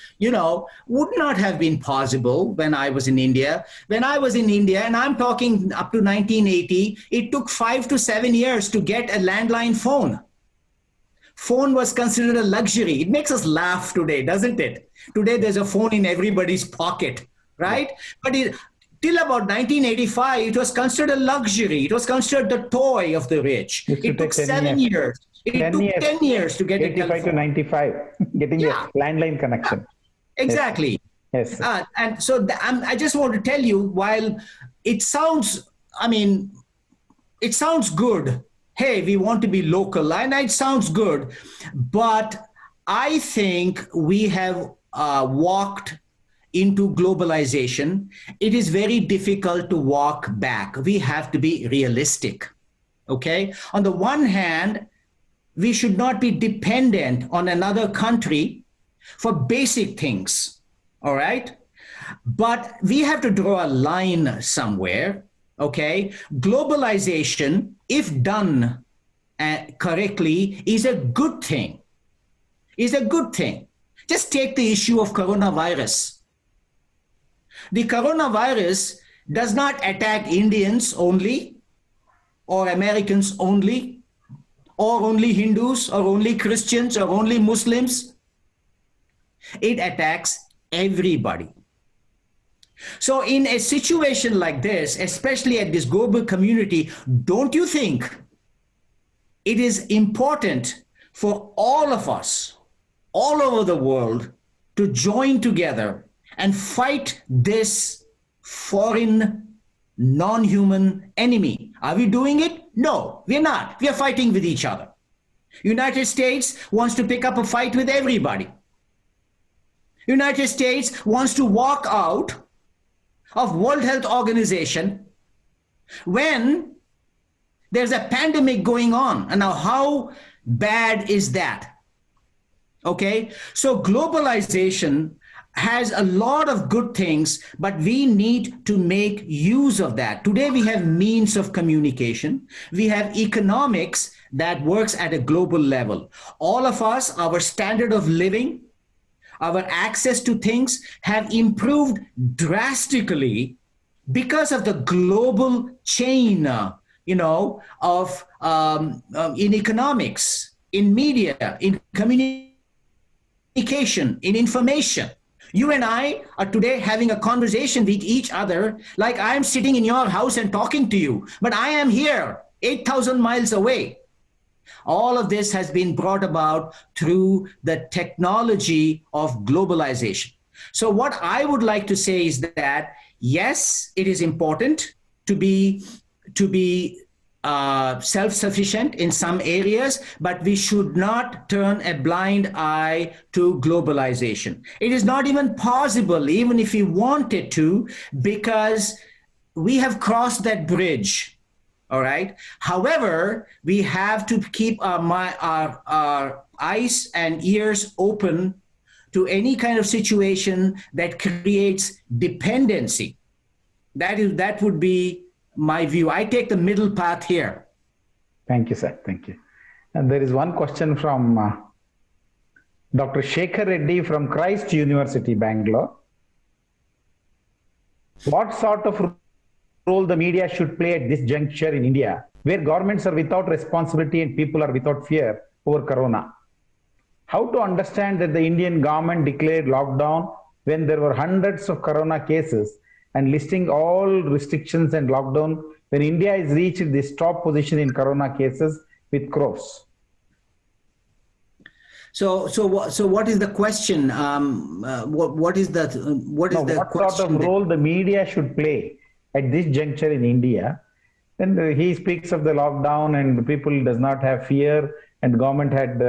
would not have been possible when I was in India. When I was in India, and I'm talking up to 1980, it took 5 to 7 years to get a landline phone. Phone was considered a luxury. It makes us laugh today, doesn't it? Today there's a phone in everybody's pocket, right? But till about 1985, it was considered a luxury. It was considered the toy of the rich. It took 7 years. It took 10 years to get a telephone. 85 to 95, getting the landline connection. Exactly. Yes. And so I just want to tell you, while it sounds, it sounds good. Hey, we want to be local, and it sounds good. But I think we have walked into globalization. It is very difficult to walk back. We have to be realistic. Okay? On the one hand, we should not be dependent on another country for basic things. All right? But we have to draw a line somewhere. Okay? Globalization, if done correctly, is a good thing. Is a good thing. Just take the issue of coronavirus. The coronavirus does not attack Indians only, or Americans only, or only Hindus, or only Christians, or only Muslims. It attacks everybody. So in a situation like this, especially at this global community, don't you think it is important for all of us, all over the world, to join together and fight this foreign, non-human enemy? Are we doing it? No, we're not. We are fighting with each other. United States wants to pick up a fight with everybody. United States wants to walk out of World Health Organization when there's a pandemic going on. And now how bad is that? Okay, so globalization has a lot of good things, but we need to make use of that. Today we have means of communication. We have economics that works at a global level. All of us, our standard of living, our access to things have improved drastically because of the global chain, in economics, in media, in communication, in information. You and I are today having a conversation with each other like I'm sitting in your house and talking to you, but I am here 8,000 miles away. All of this has been brought about through the technology of globalization. So what I would like to say is that, yes, it is important to be self-sufficient in some areas, but we should not turn a blind eye to globalization. It is not even possible, even if we wanted to, because we have crossed that bridge. All right. However, we have to keep our eyes and ears open to any kind of situation that creates dependency. That would be my view. I take the middle path here. Thank you, sir. Thank you. And there is one question from Dr. Shekhar Reddy from Christ University, Bangalore. What sort of role the media should play at this juncture in India, where governments are without responsibility and people are without fear over corona? How to understand that the Indian government declared lockdown when there were hundreds of corona cases and listing all restrictions and lockdown when India has reached this top position in corona cases with crores? So what is the question? What is the what question? Sort of role the media should play at this juncture in India? And he speaks of the lockdown and the people does not have fear and government had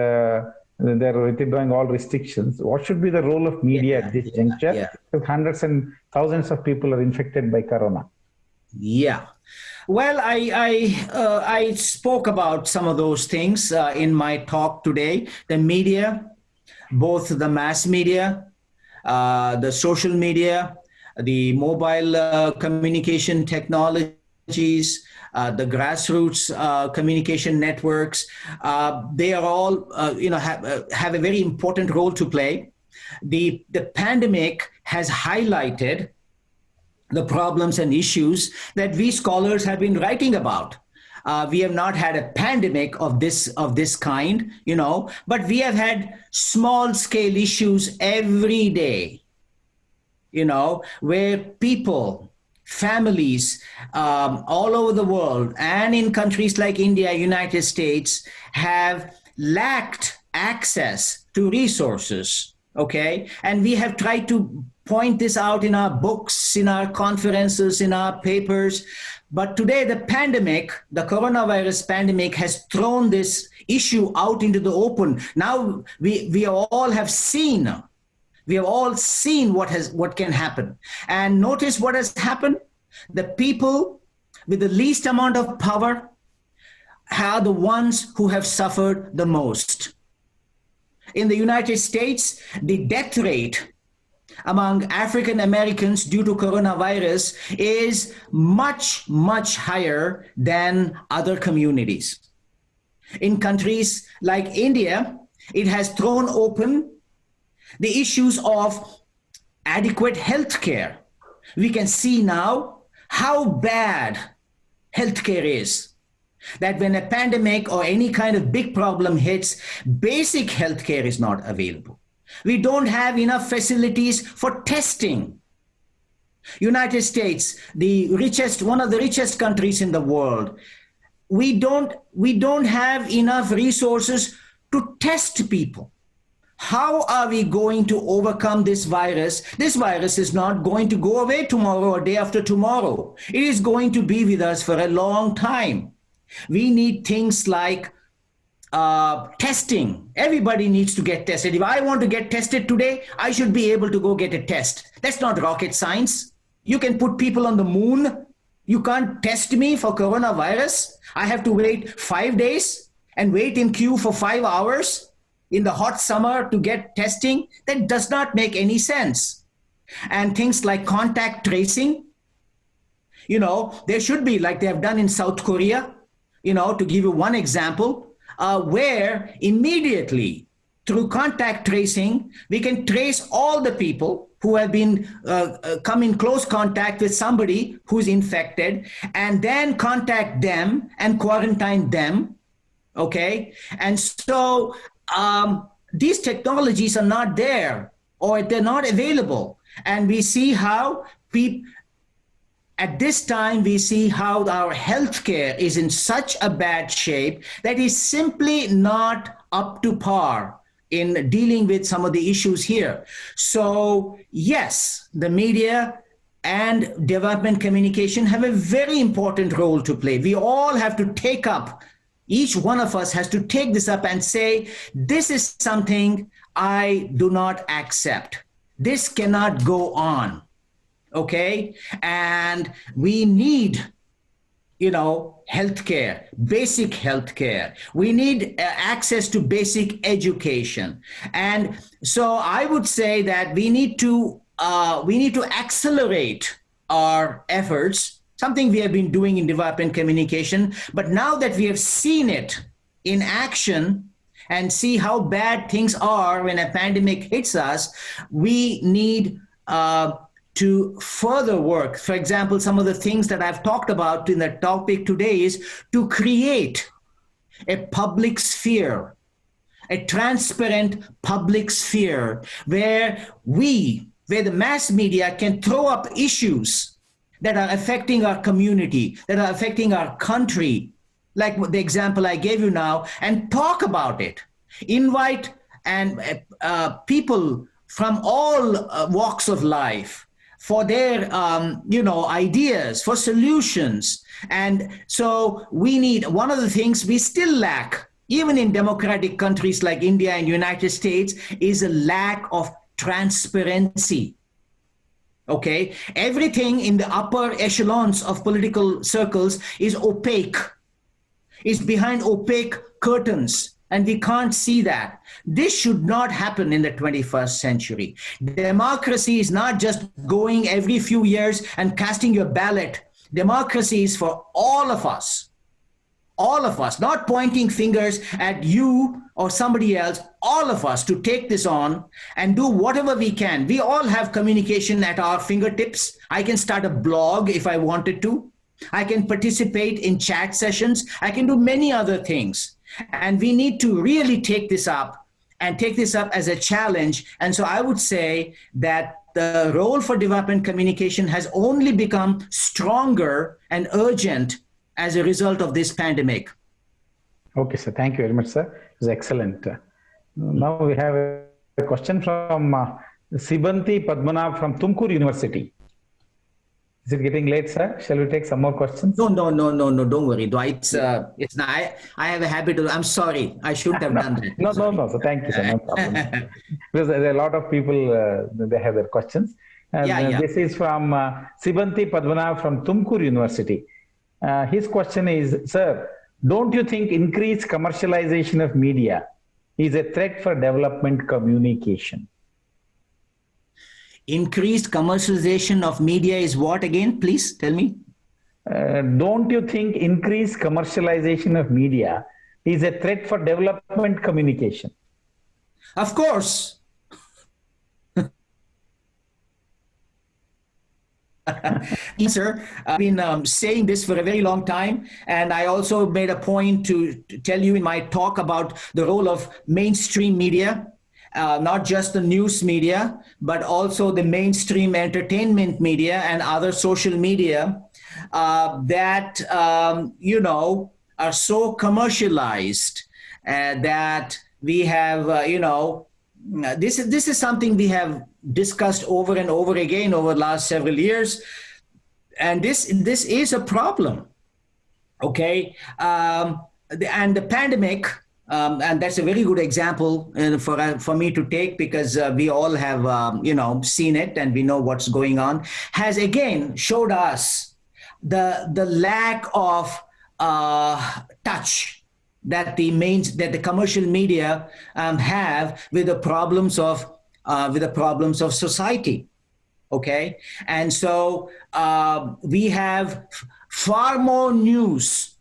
they're withdrawing all restrictions. What should be the role of media at this juncture? Because hundreds and thousands of people are infected by corona. Yeah. Well, I spoke about some of those things in my talk today. The media, both the mass media, the social media, the mobile communication technologies, the grassroots communication networks, they are all, have a very important role to play. The pandemic has highlighted the problems and issues that we scholars have been writing about. We have not had a pandemic of this kind, but we have had small scale issues every day, where people, families all over the world and in countries like India, United States have lacked access to resources. Okay. And we have tried to point this out in our books, in our conferences, in our papers. But today, the pandemic, the coronavirus pandemic, has thrown this issue out into the open. Now we all have seen. We have all seen what can happen. And notice what has happened. The people with the least amount of power are the ones who have suffered the most. In the United States, the death rate among African Americans due to coronavirus is much, much higher than other communities. In countries like India, it has thrown open the issues of adequate health care. We can see now how bad healthcare is. That when a pandemic or any kind of big problem hits, basic healthcare is not available. We don't have enough facilities for testing. United States, one of the richest countries in the world, we don't have enough resources to test people. How are we going to overcome this virus? This virus is not going to go away tomorrow or day after tomorrow. It is going to be with us for a long time. We need things like testing. Everybody needs to get tested. If I want to get tested today, I should be able to go get a test. That's not rocket science. You can put people on the moon. You can't test me for coronavirus. I have to wait 5 days and wait in queue for 5 hours in the hot summer to get testing. That does not make any sense. And things like contact tracing, there should be, like they have done in South Korea, to give you one example, where immediately through contact tracing, we can trace all the people who have been come in close contact with somebody who's infected, and then contact them and quarantine them. Okay. And so these technologies are not there, or they're not available. And we see how at this time, we see how our healthcare is in such a bad shape that is simply not up to par in dealing with some of the issues here. So yes, the media and development communication have a very important role to play. We all have to take up, each one of us has to take this up and say, this is something I do not accept. This cannot go on. Okay. And we need, healthcare, basic healthcare. We need access to basic education. And so I would say that we need to accelerate our efforts, something we have been doing in development communication. But now that we have seen it in action and see how bad things are when a pandemic hits us, we need to further work. For example, some of the things that I've talked about in the topic today is to create a public sphere, a transparent public sphere where the mass media can throw up issues that are affecting our community, that are affecting our country, like the example I gave you now, and talk about it. Invite people from all walks of life for their, ideas, for solutions. And so one of the things we still lack, even in democratic countries like India and United States, is a lack of transparency. Okay, everything in the upper echelons of political circles is opaque, is behind opaque curtains, and we can't see that. This should not happen in the 21st century. Democracy is not just going every few years and casting your ballot. Democracy is for all of us, not pointing fingers at you or somebody else, all of us to take this on and do whatever we can. We all have communication at our fingertips. I can start a blog if I wanted to. I can participate in chat sessions. I can do many other things. And we need to really take this up and take this up as a challenge. And so I would say that the role for development communication has only become stronger and urgent as a result of this pandemic. Okay, sir. Thank you very much, sir. It was excellent. Now we have a question from Sibanti Padmanabh from Tumkur University. Is it getting late, sir? Shall we take some more questions? No. Don't worry. It's not. I have a habit of. I'm sorry. I shouldn't have done that. No. So thank you, sir. No problem. Because there are a lot of people. They have their questions. And this is from Sibanti Padmanabh from Tumkur University. His question is, sir, don't you think increased commercialization of media is a threat for development communication? Increased commercialization of media is what again? Please tell me. Don't you think increased commercialization of media is a threat for development communication? Of course. Sir, I've been saying this for a very long time, and I also made a point to tell you in my talk about the role of mainstream media, not just the news media, but also the mainstream entertainment media and other social media that are so commercialized that we have this is something we have discussed over and over again over the last several years, and this is a problem. Okay, and the pandemic, and that's a very good example for me to take, because we all have seen it and we know what's going on, has again showed us the lack of touch that the commercial media have with the problems of society. Okay, and so we have far more news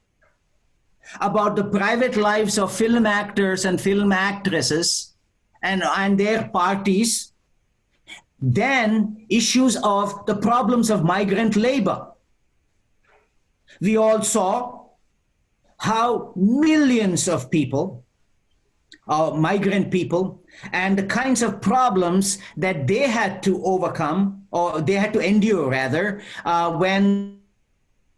about the private lives of film actors and film actresses and their parties than issues of the problems of migrant labor. We all saw how millions of people, migrant people, and the kinds of problems that they had to overcome, or they had to endure rather, when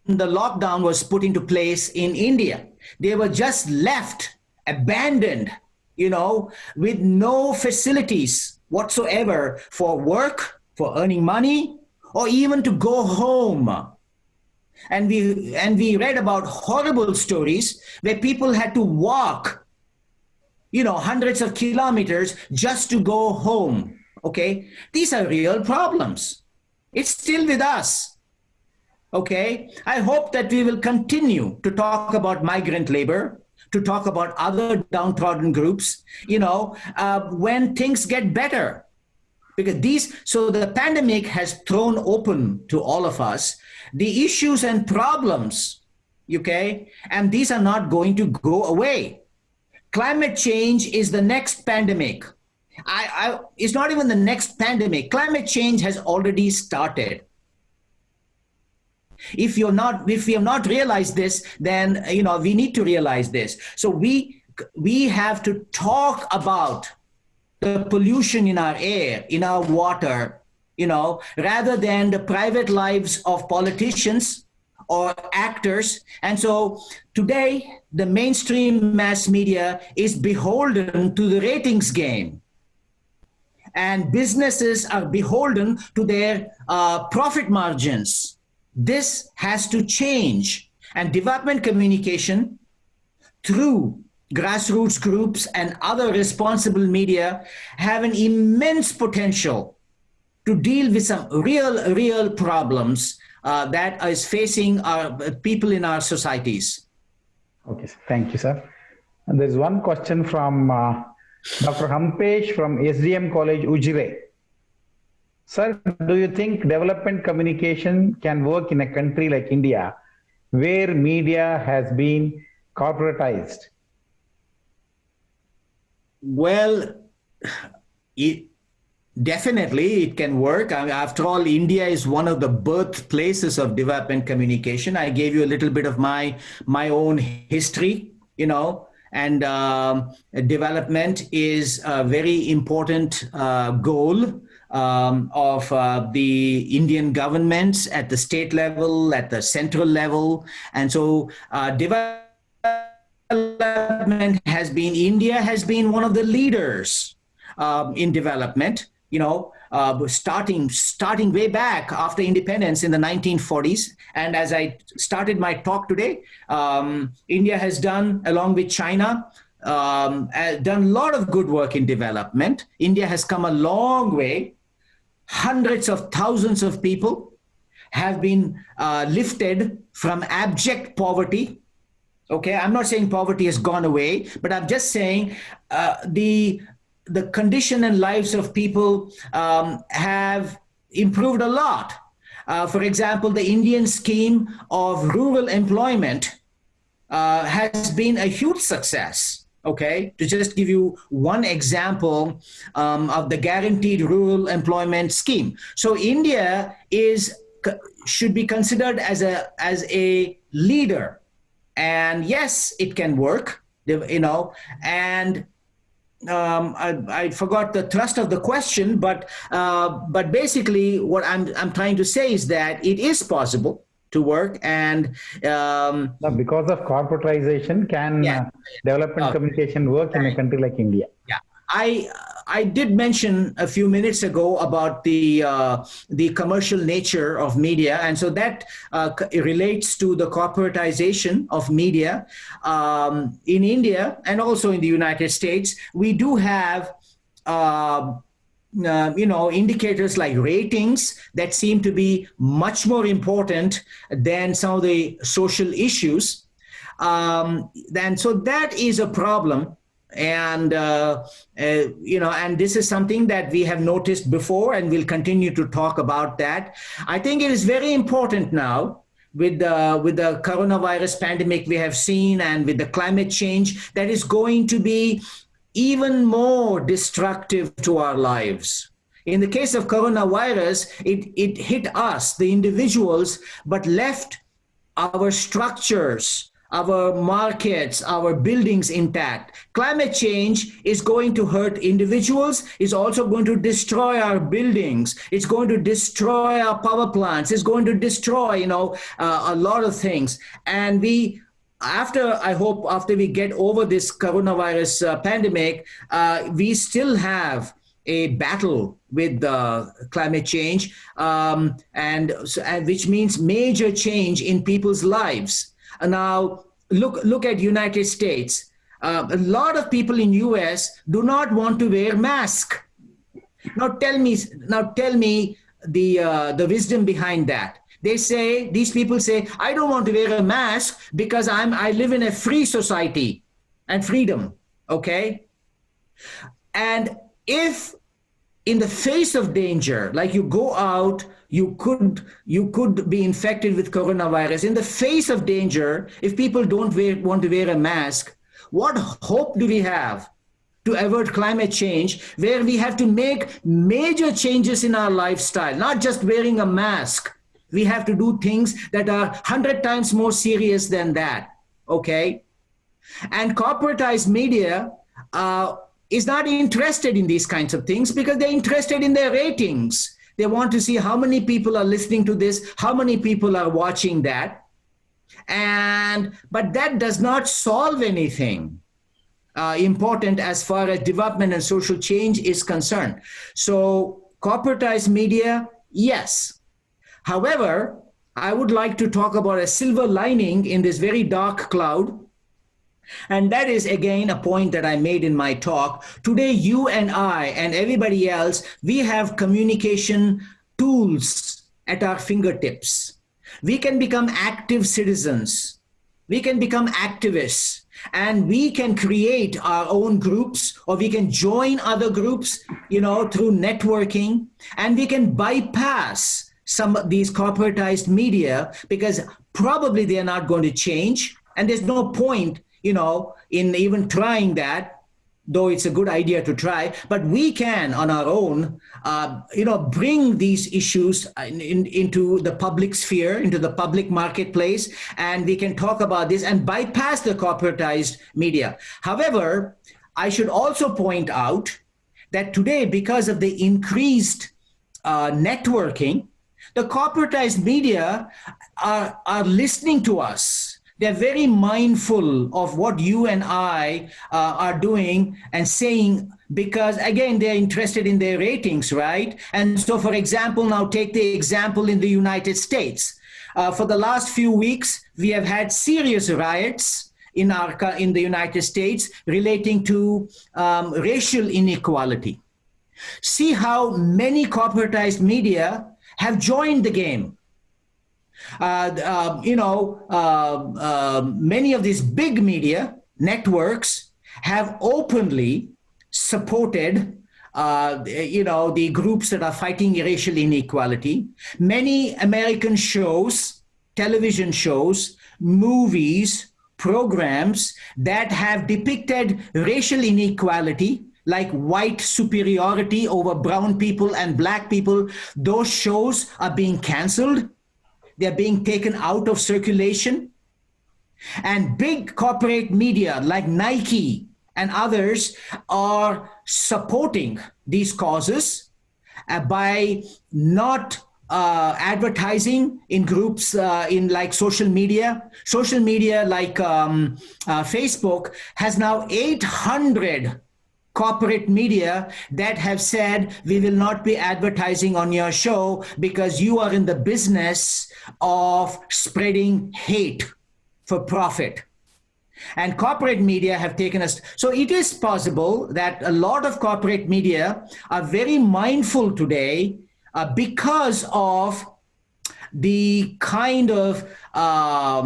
the lockdown was put into place in India. They were just left, abandoned, with no facilities whatsoever for work, for earning money, or even to go home. And we read about horrible stories where people had to walk, hundreds of kilometers just to go home. Okay, these are real problems. It's still with us. Okay, I hope that we will continue to talk about migrant labor, to talk about other downtrodden groups, when things get better. Because so the pandemic has thrown open to all of us the issues and problems, okay? And these are not going to go away. Climate change is the next pandemic. It's not even the next pandemic. Climate change has already started. If we have not realized this, then we need to realize this. So we have to talk about the pollution in our air, in our water, rather than the private lives of politicians or actors. And so today, the mainstream mass media is beholden to the ratings game. And businesses are beholden to their profit margins. This has to change. And development communication through grassroots groups and other responsible media have an immense potential to deal with some real problems that is facing our people in our societies. Okay, sir. Thank you, sir. And there's one question from Dr. Hampesh from SDM College, Ujire. Sir, do you think development communication can work in a country like India, where media has been corporatized? Well, definitely it can work. I mean, after all, India is one of the birthplaces of development communication. I gave you a little bit of my own history, and development is a very important goal of the Indian governments at the state level, at the central level. And so development India has been one of the leaders in development, starting way back after independence in the 1940s. And as I started my talk today, India has done, along with China, done a lot of good work in development. India has come a long way. Hundreds of thousands of people have been lifted from abject poverty. Okay, I'm not saying poverty has gone away, but I'm just saying the condition and lives of people have improved a lot. For example, the Indian scheme of rural employment has been a huge success. Okay, to just give you one example of the guaranteed rural employment scheme. So India should be considered as a leader, and yes, it can work. And I forgot the thrust of the question, but basically what I'm trying to say is that it is possible to work, and because of corporatization, can development communication work in a country like India? Yeah, I did mention a few minutes ago about the commercial nature of media, and so that relates to the corporatization of media in India and also in the United States. We do have indicators like ratings that seem to be much more important than some of the social issues. And so that is a problem. And, and this is something that we have noticed before, and we'll continue to talk about that. I think it is very important now with the coronavirus pandemic we have seen, and with the climate change that is going to be even more destructive to our lives. In the case of coronavirus, it hit us, the individuals, but left our structures, our markets, our buildings intact. Climate change is going to hurt individuals, is also going to destroy our buildings, it's going to destroy our power plants, it's going to destroy, a lot of things. And after we get over this coronavirus pandemic, we still have a battle with climate change, and which means major change in people's lives. Now, look at United States. A lot of people in US do not want to wear mask. Now tell me the wisdom behind that. These people say, I don't want to wear a mask because I live in a free society and freedom, okay? And if in the face of danger, like you go out, you could be infected with coronavirus. In the face of danger, if people don't want to wear a mask, what hope do we have to avert climate change, where we have to make major changes in our lifestyle, not just wearing a mask? We have to do things that are 100 times more serious than that, okay? And corporatized media is not interested in these kinds of things because they're interested in their ratings. They want to see how many people are listening to this, how many people are watching that. But that does not solve anything important as far as development and social change is concerned. So corporatized media, yes. However, I would like to talk about a silver lining in this very dark cloud. And that is, again, a point that I made in my talk. Today, you and I and everybody else, we have communication tools at our fingertips. We can become active citizens. We can become activists. And we can create our own groups, or we can join other groups, through networking. And we can bypass some of these corporatized media, because probably they are not going to change. And there's no point in even trying that, though it's a good idea to try. But we can, on our own, bring these issues into the public sphere, into the public marketplace, and we can talk about this and bypass the corporatized media. However, I should also point out that today, because of the increased networking, the corporatized media are listening to us. They're very mindful of what you and I are doing and saying, because, again, they're interested in their ratings, right? And so, for example, now take the example in the United States. For the last few weeks, we have had serious riots in the United States relating to racial inequality. See how many corporatized media have joined the game. Many of these big media networks have openly supported, the groups that are fighting racial inequality. Many American shows, television shows, movies, programs that have depicted racial inequality, like white superiority over brown people and black people, those shows are being canceled. They're being taken out of circulation. And big corporate media like Nike and others are supporting these causes by not advertising in groups in like social media. Social media like Facebook has now 800 corporate media that have said, we will not be advertising on your show because you are in the business of spreading hate for profit. And corporate media have taken us. So it is possible that a lot of corporate media are very mindful today because of the kind of power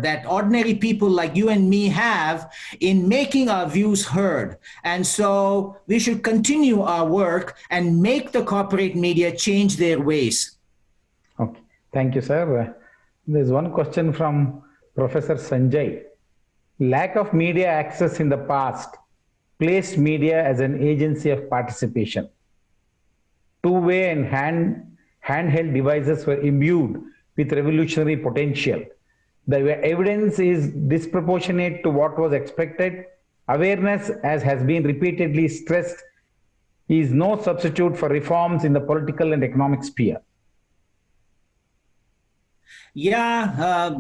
that ordinary people like you and me have in making our views heard. And so we should continue our work and make the corporate media change their ways. Okay, thank you, sir. There's one question from Professor Sanjay. Lack of media access in the past placed media as an agency of participation. Two-way and handheld devices were imbued with revolutionary potential. The evidence is disproportionate to what was expected. Awareness, as has been repeatedly stressed, is no substitute for reforms in the political and economic sphere. Yeah.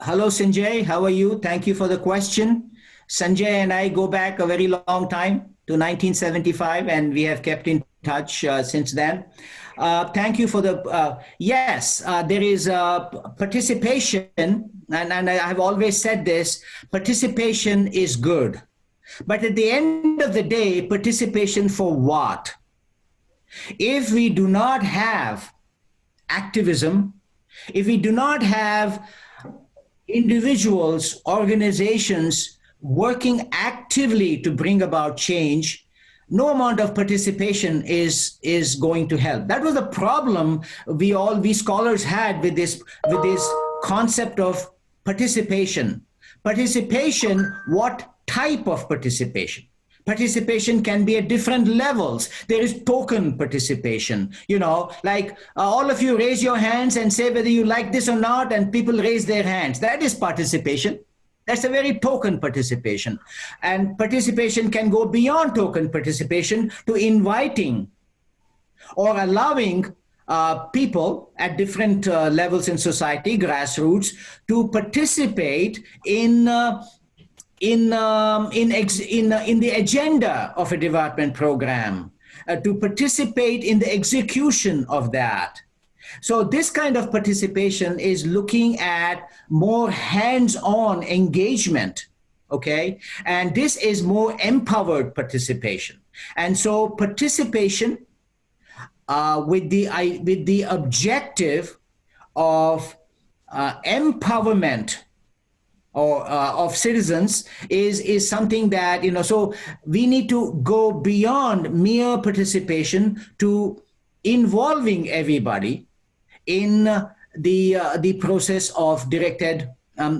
Hello, Sanjay. How are you? Thank you for the question. Sanjay and I go back a very long time to 1975, and we have kept in touch since then. Thank you for the, yes, there is participation, and I have always said this, participation is good. But at the end of the day, participation for what? If we do not have activism, if we do not have individuals, organizations working actively to bring about change, no amount of participation is going to help. That was the problem we scholars had with this concept of participation. Participation, what type of participation? Participation can be at different levels. There is token participation, like all of you raise your hands and say whether you like this or not, and people raise their hands. That is participation. That's a very token participation. And participation can go beyond token participation to inviting or allowing people at different levels in society, grassroots, to participate in the agenda of a development program, to participate in the execution of that. So this kind of participation is looking at more hands-on engagement, okay? And this is more empowered participation. And so participation with the objective of empowerment or of citizens is something that, so we need to go beyond mere participation to involving everybody in the process of directed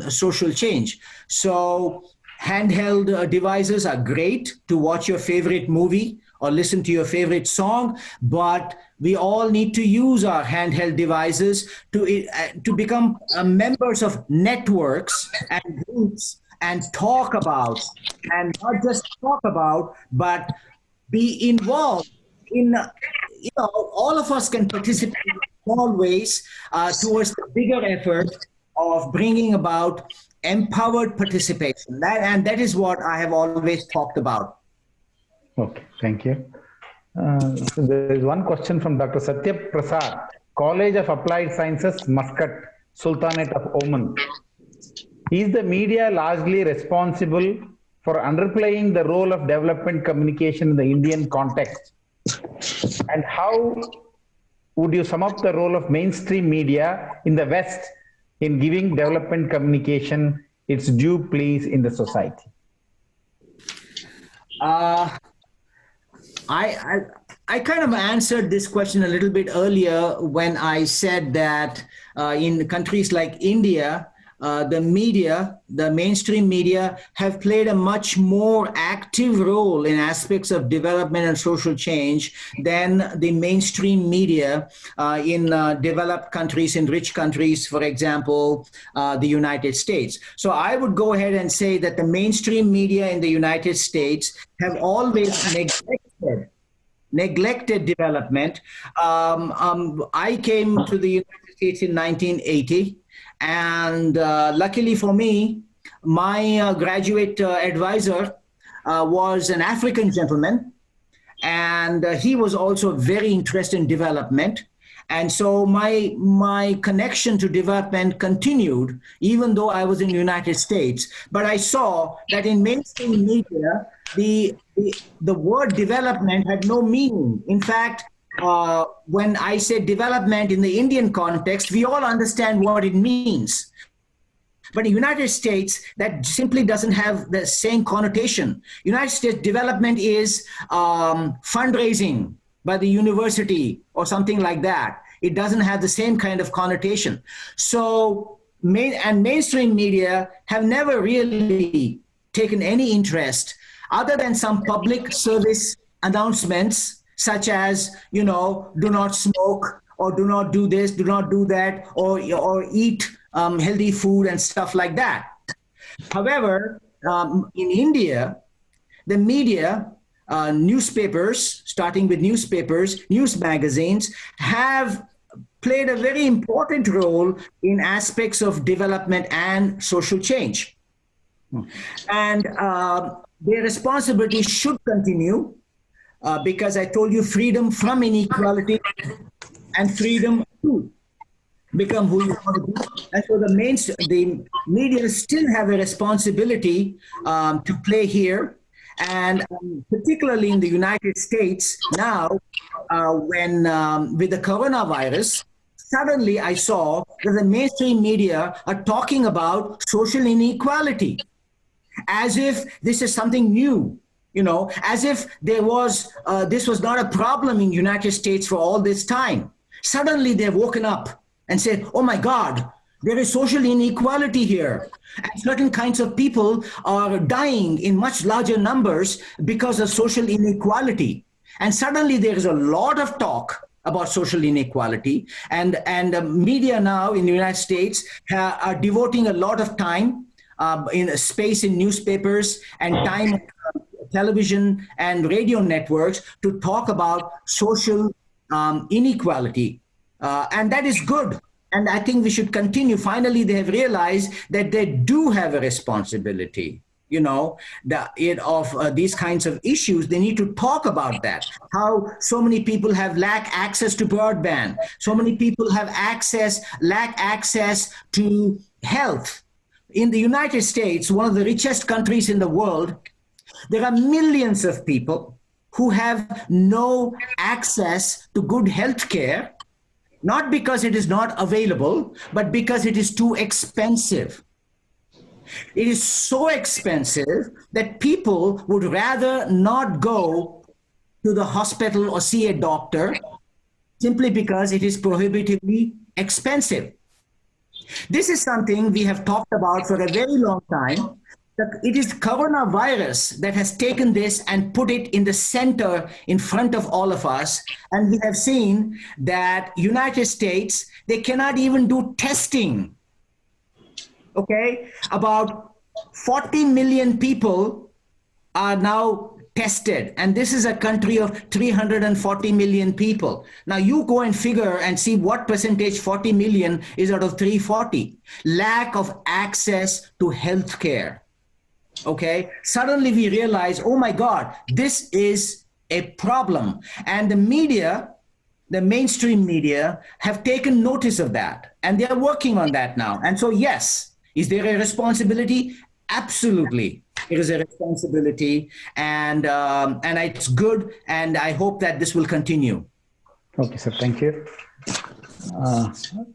social change. So handheld devices are great to watch your favorite movie or listen to your favorite song, but we all need to use our handheld devices to become members of networks and groups and talk about, and not just talk about, but be involved in, all of us can participate in small ways towards the bigger effort of bringing about empowered participation. That is what I have always talked about. Okay, thank you. So there is one question from Dr. Satya Prasad, College of Applied Sciences, Muscat, Sultanate of Oman. Is the media largely responsible for underplaying the role of development communication in the Indian context? And how would you sum up the role of mainstream media in the West in giving development communication its due place in the society? I kind of answered this question a little bit earlier when I said that in countries like India, the media, the mainstream media, have played a much more active role in aspects of development and social change than the mainstream media in developed countries, in rich countries, for example, the United States. So I would go ahead and say that the mainstream media in the United States have always neglected development. I came to the United States in 1980. And luckily for me, my graduate advisor was an African gentleman, and he was also very interested in development. And so my connection to development continued, even though I was in the United States. But I saw that in mainstream media, the word development had no meaning. In fact, when I say development in the Indian context, we all understand what it means. But in the United States, that simply doesn't have the same connotation. United States development is fundraising by the university or something like that. It doesn't have the same kind of connotation. So, mainstream media have never really taken any interest other than some public service announcements, such as, do not smoke, or do not do this, do not do that, or eat healthy food and stuff like that. However, in India, the media, newspapers, starting with newspapers, news magazines, have played a very important role in aspects of development and social change. And their responsibility should continue because I told you freedom from inequality and freedom to become who you want to be. And so the media still have a responsibility to play here. And particularly in the United States now, when with the coronavirus, suddenly I saw that the mainstream media are talking about social inequality as if this is something new, as if this was not a problem in the United States for all this time. Suddenly they've woken up and said, oh my God, there is social inequality here. And certain kinds of people are dying in much larger numbers because of social inequality. And suddenly there is a lot of talk about social inequality. And media now in the United States are devoting a lot of time in space in newspapers and time television and radio networks to talk about social inequality. And that is good. And I think we should continue. Finally, they have realized that they do have a responsibility, these kinds of issues, they need to talk about that. How so many people lack access to broadband. So many people lack access to health. In the United States, one of the richest countries in the world, there are millions of people who have no access to good health care, not because it is not available, but because it is too expensive. It is so expensive that people would rather not go to the hospital or see a doctor simply because it is prohibitively expensive. This is something we have talked about for a very long time. It is coronavirus that has taken this and put it in the center in front of all of us. And we have seen that United States, they cannot even do testing. Okay, about 40 million people are now tested, and this is a country of 340 million people. Now you go and figure and see what percentage 40 million is out of 340. Lack of access to health care. Okay, suddenly we realize, oh my God, this is a problem. And the media, the mainstream media, have taken notice of that, and they are working on that now. And so, yes, is there a responsibility? Absolutely, it is a responsibility, and it's good, and I hope that this will continue. Okay, sir. Thank you.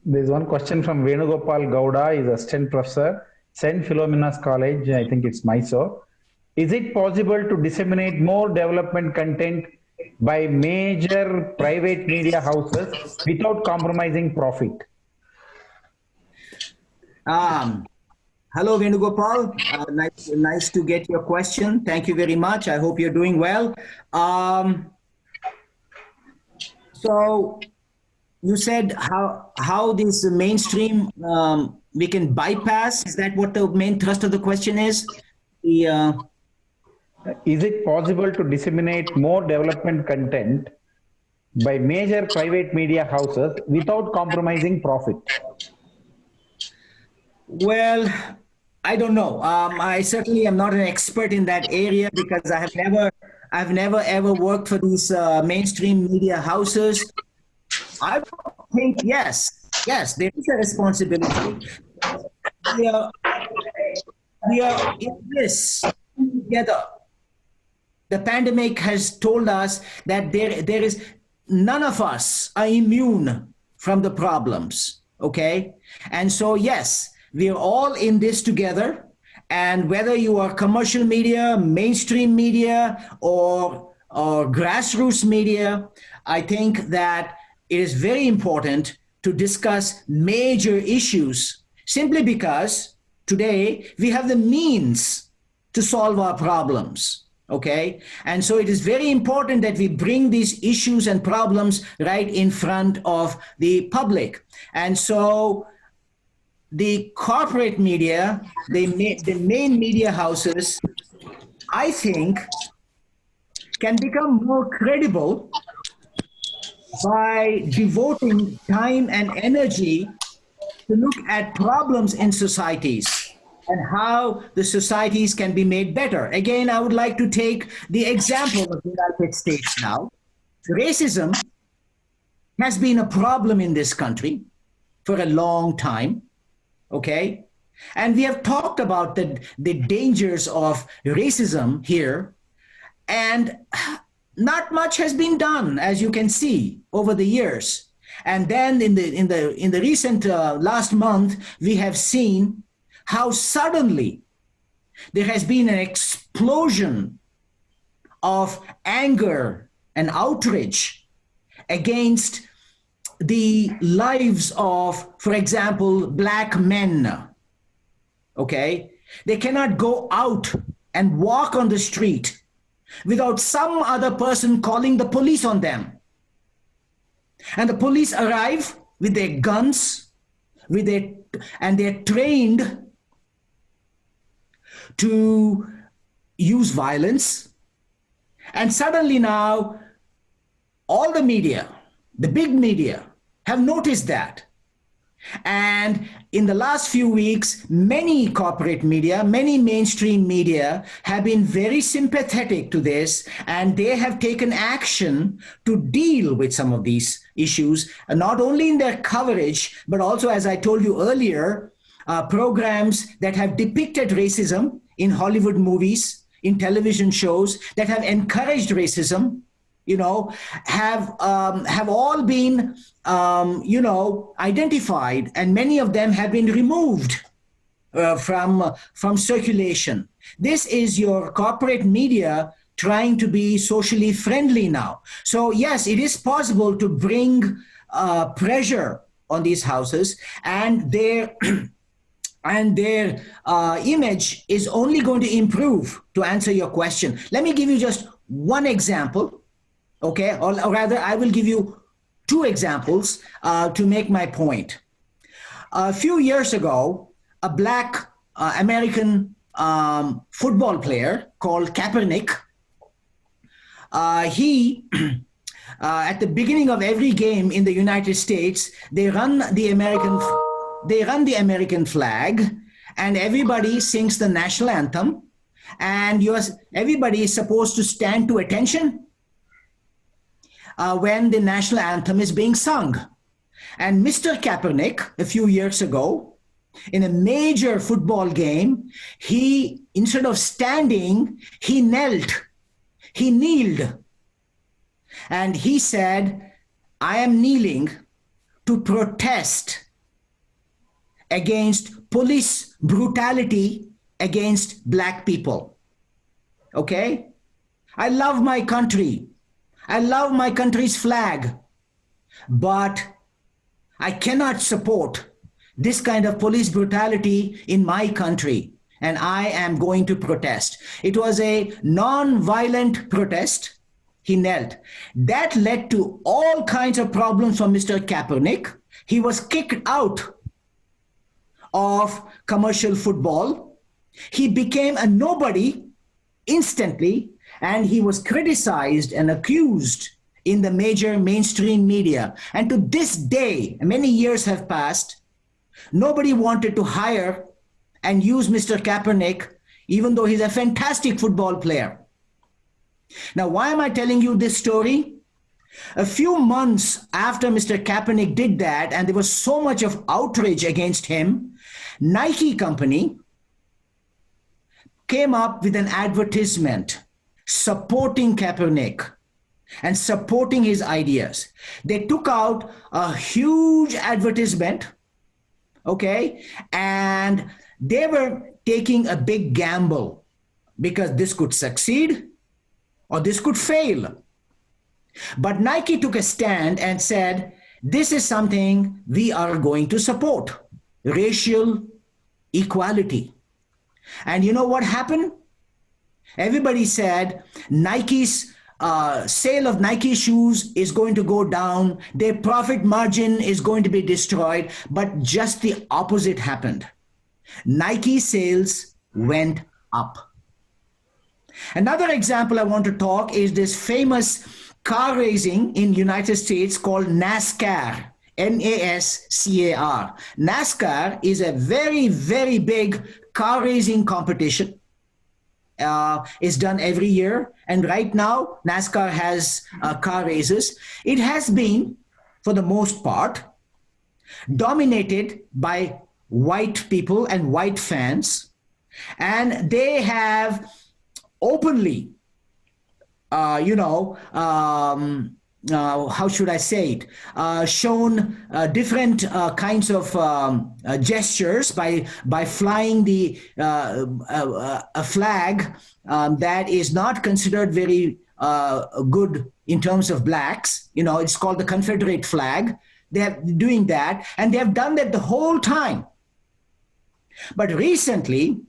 There's one question from Venugopal Gowda, is assistant professor, St. Philomena's College, I think it's Mysore. Is it possible to disseminate more development content by major private media houses without compromising profit? Hello, Venugopal. Nice to get your question. Thank you very much. I hope you're doing well. So you said how this mainstream we can bypass. Is that what the main thrust of the question is? Is it possible to disseminate more development content by major private media houses without compromising profit? Well, I don't know. I certainly am not an expert in that area because I've never ever worked for these mainstream media houses. I think yes, there is a responsibility. We are in this together. The pandemic has told us that there is none of us are immune from the problems. Okay, and so yes, we are all in this together. And whether you are commercial media, mainstream media, or grassroots media, I think that it is very important to discuss major issues simply because today we have the means to solve our problems. Okay, and so it is very important that we bring these issues and problems right in front of the public. And so the corporate media, the main media houses, I think, can become more credible by devoting time and energy to look at problems in societies and how the societies can be made better. Again, I would like to take the example of the United States now. Racism has been a problem in this country for a long time. Okay, and we have talked about the dangers of racism here, and not much has been done, as you can see, over the years. And then in the recent last month, we have seen how suddenly there has been an explosion of anger and outrage against the lives of, for example, Black men. Okay? They cannot go out and walk on the street without some other person calling the police on them. And the police arrive with their guns, and they're trained to use violence. And suddenly now, all the media, the big media, have noticed that. And in the last few weeks, many corporate media, many mainstream media have been very sympathetic to this, and they have taken action to deal with some of these issues, not only in their coverage, but also, as I told you earlier, programs that have depicted racism in Hollywood movies, in television shows that have encouraged racism, have all been, identified, and many of them have been removed from circulation. This is your corporate media trying to be socially friendly now. So yes, it is possible to bring pressure on these houses, and their image is only going to improve. To answer your question, let me give you just one example. Okay, or rather, I will give you two examples to make my point. A few years ago, a black American football player called Kaepernick, he, at the beginning of every game in the United States, they run the American flag, and everybody sings the national anthem, and everybody is supposed to stand to attention when the national anthem is being sung. And Mr. Kaepernick, a few years ago, in a major football game, he, instead of standing, he knelt. He kneeled. And he said, I am kneeling to protest against police brutality against black people. Okay? I love my country. I love my country's flag, but I cannot support this kind of police brutality in my country, and I am going to protest. It was a non-violent protest. He knelt. That led to all kinds of problems for Mr. Kaepernick. He was kicked out of commercial football. He became a nobody instantly, and he was criticized and accused in the major mainstream media. And to this day, many years have passed, nobody wanted to hire and use Mr. Kaepernick, even though he's a fantastic football player. Now, why am I telling you this story? A few months after Mr. Kaepernick did that, and there was so much of outrage against him, Nike company came up with an advertisement supporting Kaepernick and supporting his ideas. They took out a huge advertisement, okay, and they were taking a big gamble because this could succeed or this could fail. But Nike took a stand and said, this is something we are going to support, racial equality. And you know what happened? Everybody said Nike's sale of Nike shoes is going to go down. Their profit margin is going to be destroyed. But just the opposite happened. Nike sales went up. Another example I want to talk is this famous car racing in United States called NASCAR. NASCAR. NASCAR is a very, very big car racing competition. Is done every year. And right now, NASCAR has car races. It has been, for the most part, dominated by white people and white fans. And they have openly, how should I say it, shown different kinds of gestures by flying a flag that is not considered very good in terms of blacks. It's called the Confederate flag. They're doing that, and they have done that the whole time. But recently,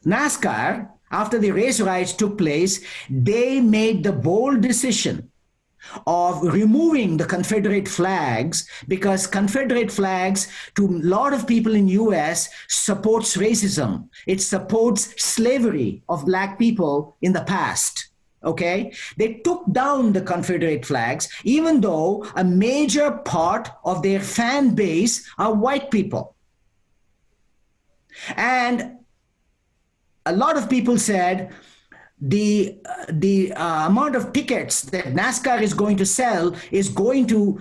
NASCAR, after the race riots took place, they made the bold decision of removing the Confederate flags, because Confederate flags, to a lot of people in US, supports racism. It supports slavery of black people in the past. okay, they took down the Confederate flags, even though a major part of their fan base are white people. And a lot of people said the amount of tickets that NASCAR is going to sell is going to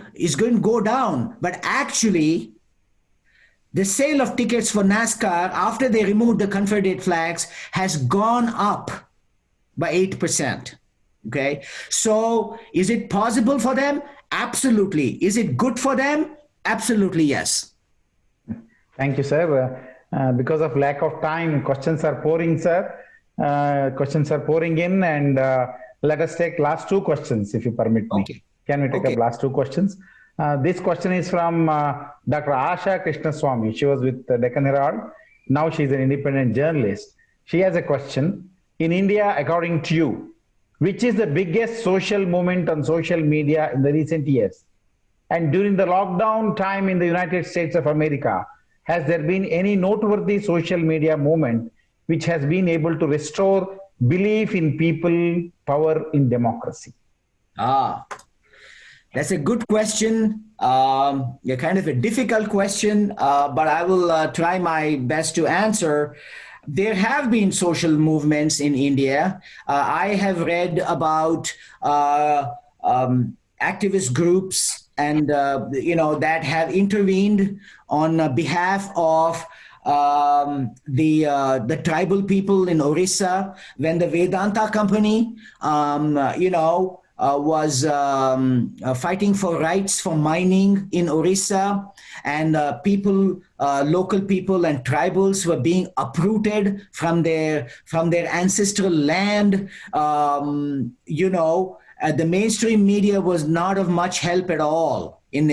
go down. But actually, the sale of tickets for NASCAR after they removed the Confederate flags has gone up by 8%. Okay, so is it possible for them? Absolutely. Is it good for them? Absolutely, yes. Thank you, sir. Because of lack of time, questions are pouring, sir. Questions are pouring in, and let us take last two questions, if you permit me. Okay. Can we take up last two questions? This question is from Dr. Asha Krishnaswamy. She was with Deccan Herald. Now she's an independent journalist. She has a question. In India, according to you, which is the biggest social movement on social media in the recent years? And during the lockdown time in the United States of America, has there been any noteworthy social media movement which has been able to restore belief in people, power in democracy? That's a good question. Yeah, kind of a difficult question, but I will try my best to answer. There have been social movements in India. I have read about activist groups and that have intervened on behalf of the tribal people in Orissa when the Vedanta company, was fighting for rights for mining in Orissa, and local people and tribals were being uprooted from their ancestral land. The mainstream media was not of much help at all in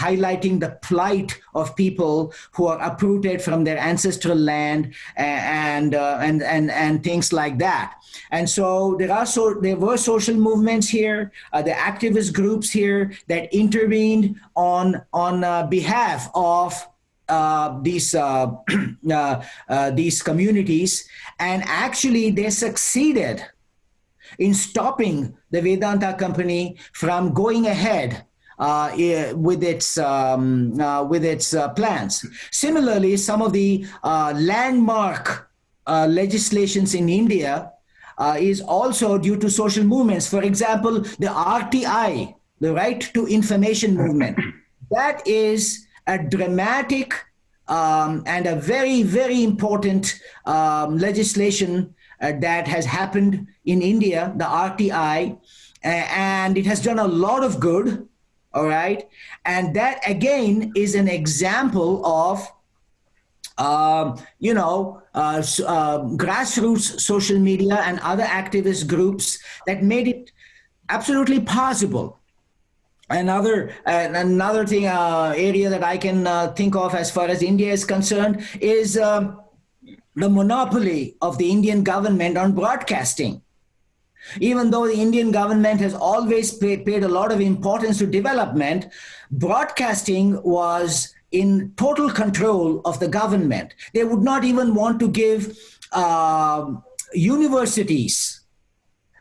highlighting the plight of people who are uprooted from their ancestral land and things like that. And so there were social movements here, the activist groups here that intervened on behalf of these communities, and actually they succeeded in stopping the Vedanta company from going ahead with its plans. Similarly, some of the landmark legislations in India is also due to social movements. For example, the RTI, the Right to Information Movement, that is a dramatic and a very, very important legislation that has happened in India, the RTI, and it has done a lot of good, all right? And that, again, is an example of grassroots social media and other activist groups that made it absolutely possible. Another thing, area that I can think of as far as India is concerned is the monopoly of the Indian government on broadcasting. Even though the Indian government has always paid a lot of importance to development, broadcasting was in total control of the government. They would not even want to give universities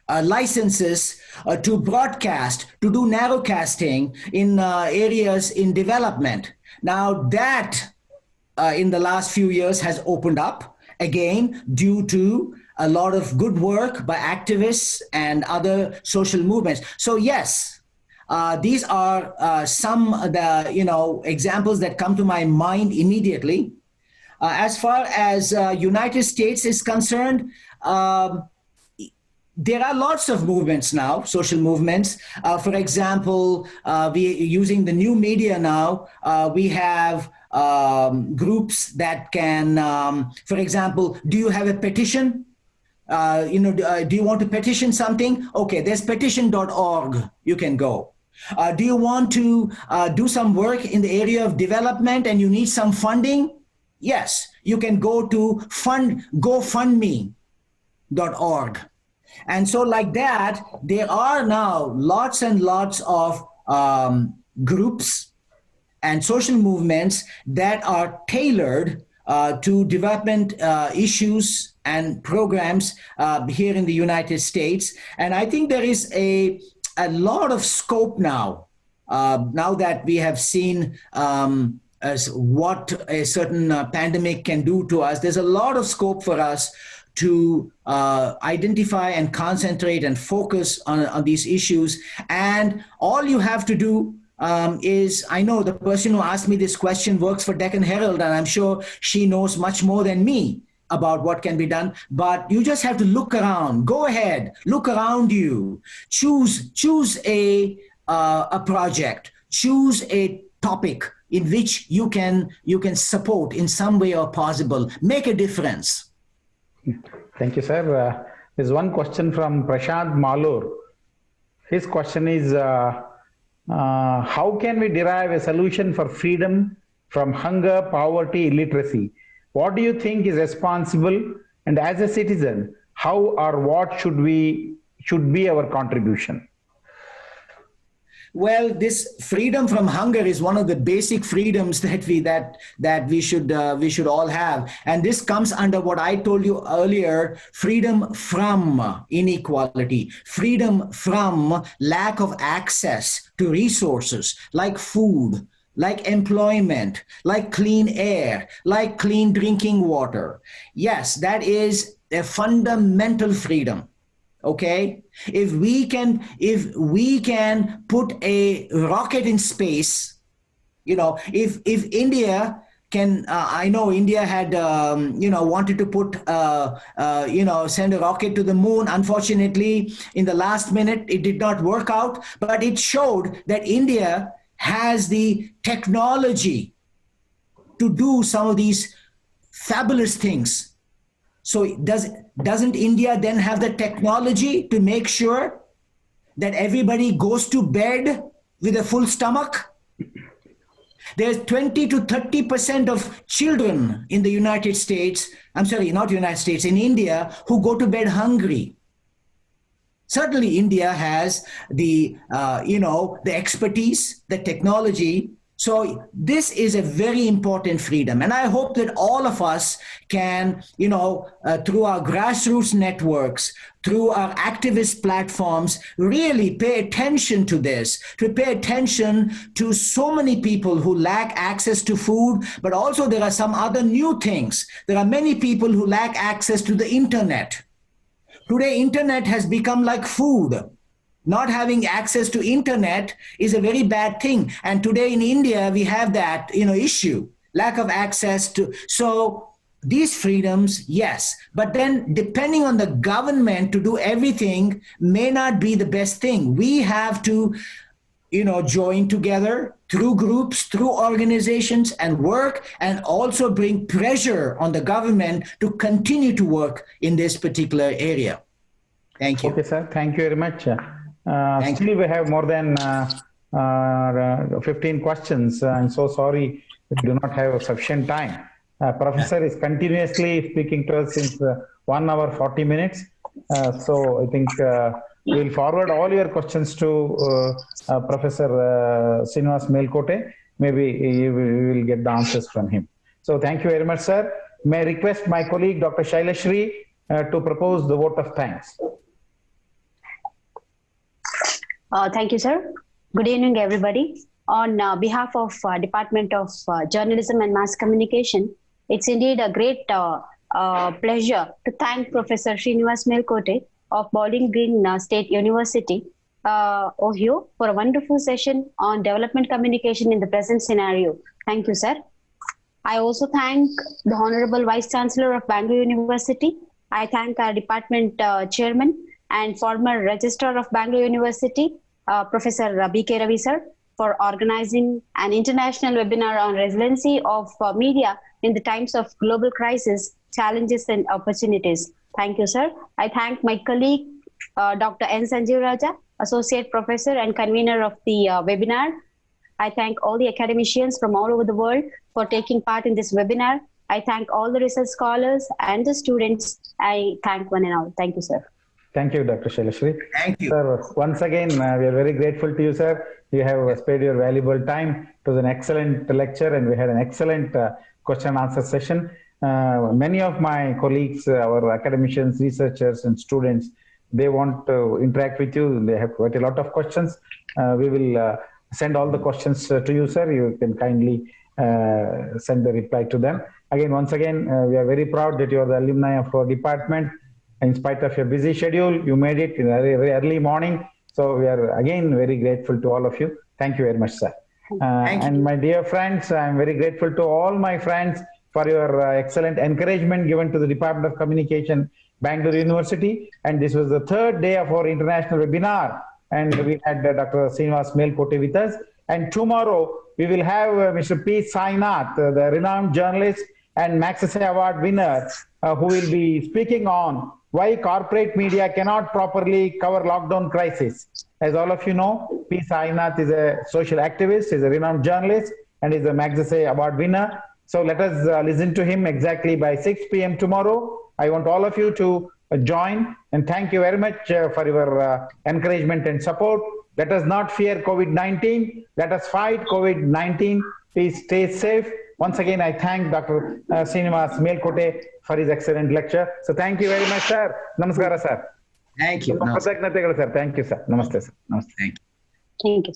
licenses to broadcast, to do narrowcasting in areas in development. Now that in the last few years has opened up, again, due to a lot of good work by activists and other social movements. So yes, these are some of the examples that come to my mind immediately. As far as United States is concerned, there are lots of movements now, social movements. For example, using the new media now, we have groups that can, for example, do you have a petition? Do you want to petition something? Okay, there's petition.org. You can go. Do you want to do some work in the area of development and you need some funding? Yes, you can go to GoFundMe.org. And so like that, there are now lots and lots of groups and social movements that are tailored to development issues and programs here in the United States. And I think there is a lot of scope now, now that we have seen as what a certain pandemic can do to us. There's a lot of scope for us to identify and concentrate and focus on these issues. And all you have to do is, I know the person who asked me this question works for Deccan Herald, and I'm sure she knows much more than me about what can be done, but you just have to look around. Go ahead, look around you, choose a project, choose a topic in which you can support in some way or possible, make a difference. Thank you, sir. There's one question from Prashant Malur. His question is, how can we derive a solution for freedom from hunger, poverty, illiteracy? What do you think is responsible? And as a citizen, how or what should be our contribution? Well, this freedom from hunger is one of the basic freedoms that we should all have, and this comes under what I told you earlier: freedom from inequality, freedom from lack of access to resources like food, like employment, like clean air, like clean drinking water. Yes, that is a fundamental freedom. Okay, if we can put a rocket in space, if India can, I know India had wanted to put send a rocket to the moon. Unfortunately, in the last minute, it did not work out. But it showed that India has the technology to do some of these fabulous things. So doesn't India then have the technology to make sure that everybody goes to bed with a full stomach? There's 20 to 30% of children in the United States, I'm sorry, not United States, in India, who go to bed hungry. Certainly India has the expertise, the technology. So this is a very important freedom. And I hope that all of us can, through our grassroots networks, through our activist platforms, really pay attention to this, to pay attention to so many people who lack access to food, but also there are some other new things. There are many people who lack access to the internet. Today, internet has become like food. Not having access to internet is a very bad thing. And today in India, we have that, issue, lack of access to. So these freedoms, yes. But then depending on the government to do everything may not be the best thing. We have to, join together through groups, through organizations and work, and also bring pressure on the government to continue to work in this particular area. Thank you. Okay, sir. Thank you very much. Still, we have more than 15 questions. I'm so sorry we do not have sufficient time. Professor is continuously speaking to us since 1 hour 40 minutes. So I think we'll forward all your questions to Professor Srinivas Melkote. Maybe we will get the answers from him. So thank you very much, sir. May I request my colleague, Dr. Shailashri, to propose the vote of thanks. Thank you, sir. Good evening, everybody. On behalf of Department of Journalism and Mass Communication, it's indeed a great pleasure to thank Professor Srinivas Melkote of Bowling Green State University, Ohio, for a wonderful session on development communication in the present scenario. Thank you, sir. I also thank the Honorable Vice Chancellor of Bangalore University. I thank our department chairman and former Registrar of Bangalore University, Professor B.K. Ravi sir, for organizing an international webinar on resiliency of media in the times of global crisis, challenges and opportunities. Thank you, sir. I thank my colleague, Dr. N. Sanjuraj, Associate Professor and Convener of the webinar. I thank all the academicians from all over the world for taking part in this webinar. I thank all the research scholars and the students. I thank one and all. Thank you, sir. Thank you, Dr. Shailashri. Thank you. Sir, once again, we are very grateful to you, sir. You have spared your valuable time. It was an excellent lecture and we had an excellent question and answer session. Many of my colleagues, our academicians, researchers, and students, they want to interact with you. They have quite a lot of questions. We will send all the questions to you, sir. You can kindly send the reply to them. Again, once again, we are very proud that you are the alumni of our department. In spite of your busy schedule, you made it in a very early morning. So we are again very grateful to all of you. Thank you very much, sir. And my dear friends, I'm very grateful to all my friends for your excellent encouragement given to the Department of Communication, Bangalore University. And this was the third day of our international webinar. And we had Dr. Srinivas Melkote with us. And tomorrow we will have Mr. P. Sainath, the renowned journalist and Magsaysay Award winner, who will be speaking on why corporate media cannot properly cover lockdown crisis. As all of you know, P. Sainath is a social activist, is a renowned journalist, and is a Magsaysay Award winner. So let us listen to him exactly by 6 p.m. tomorrow. I want all of you to join, and thank you very much for your encouragement and support. Let us not fear COVID-19. Let us fight COVID-19. Please stay safe. Once again, I thank Dr. Srinivas Melkote for his excellent lecture. So thank you very much, sir. Namaskara, sir. Thank you. Sir. Thank you, sir. Namaste, sir. Namaste. Thank you. Thank you.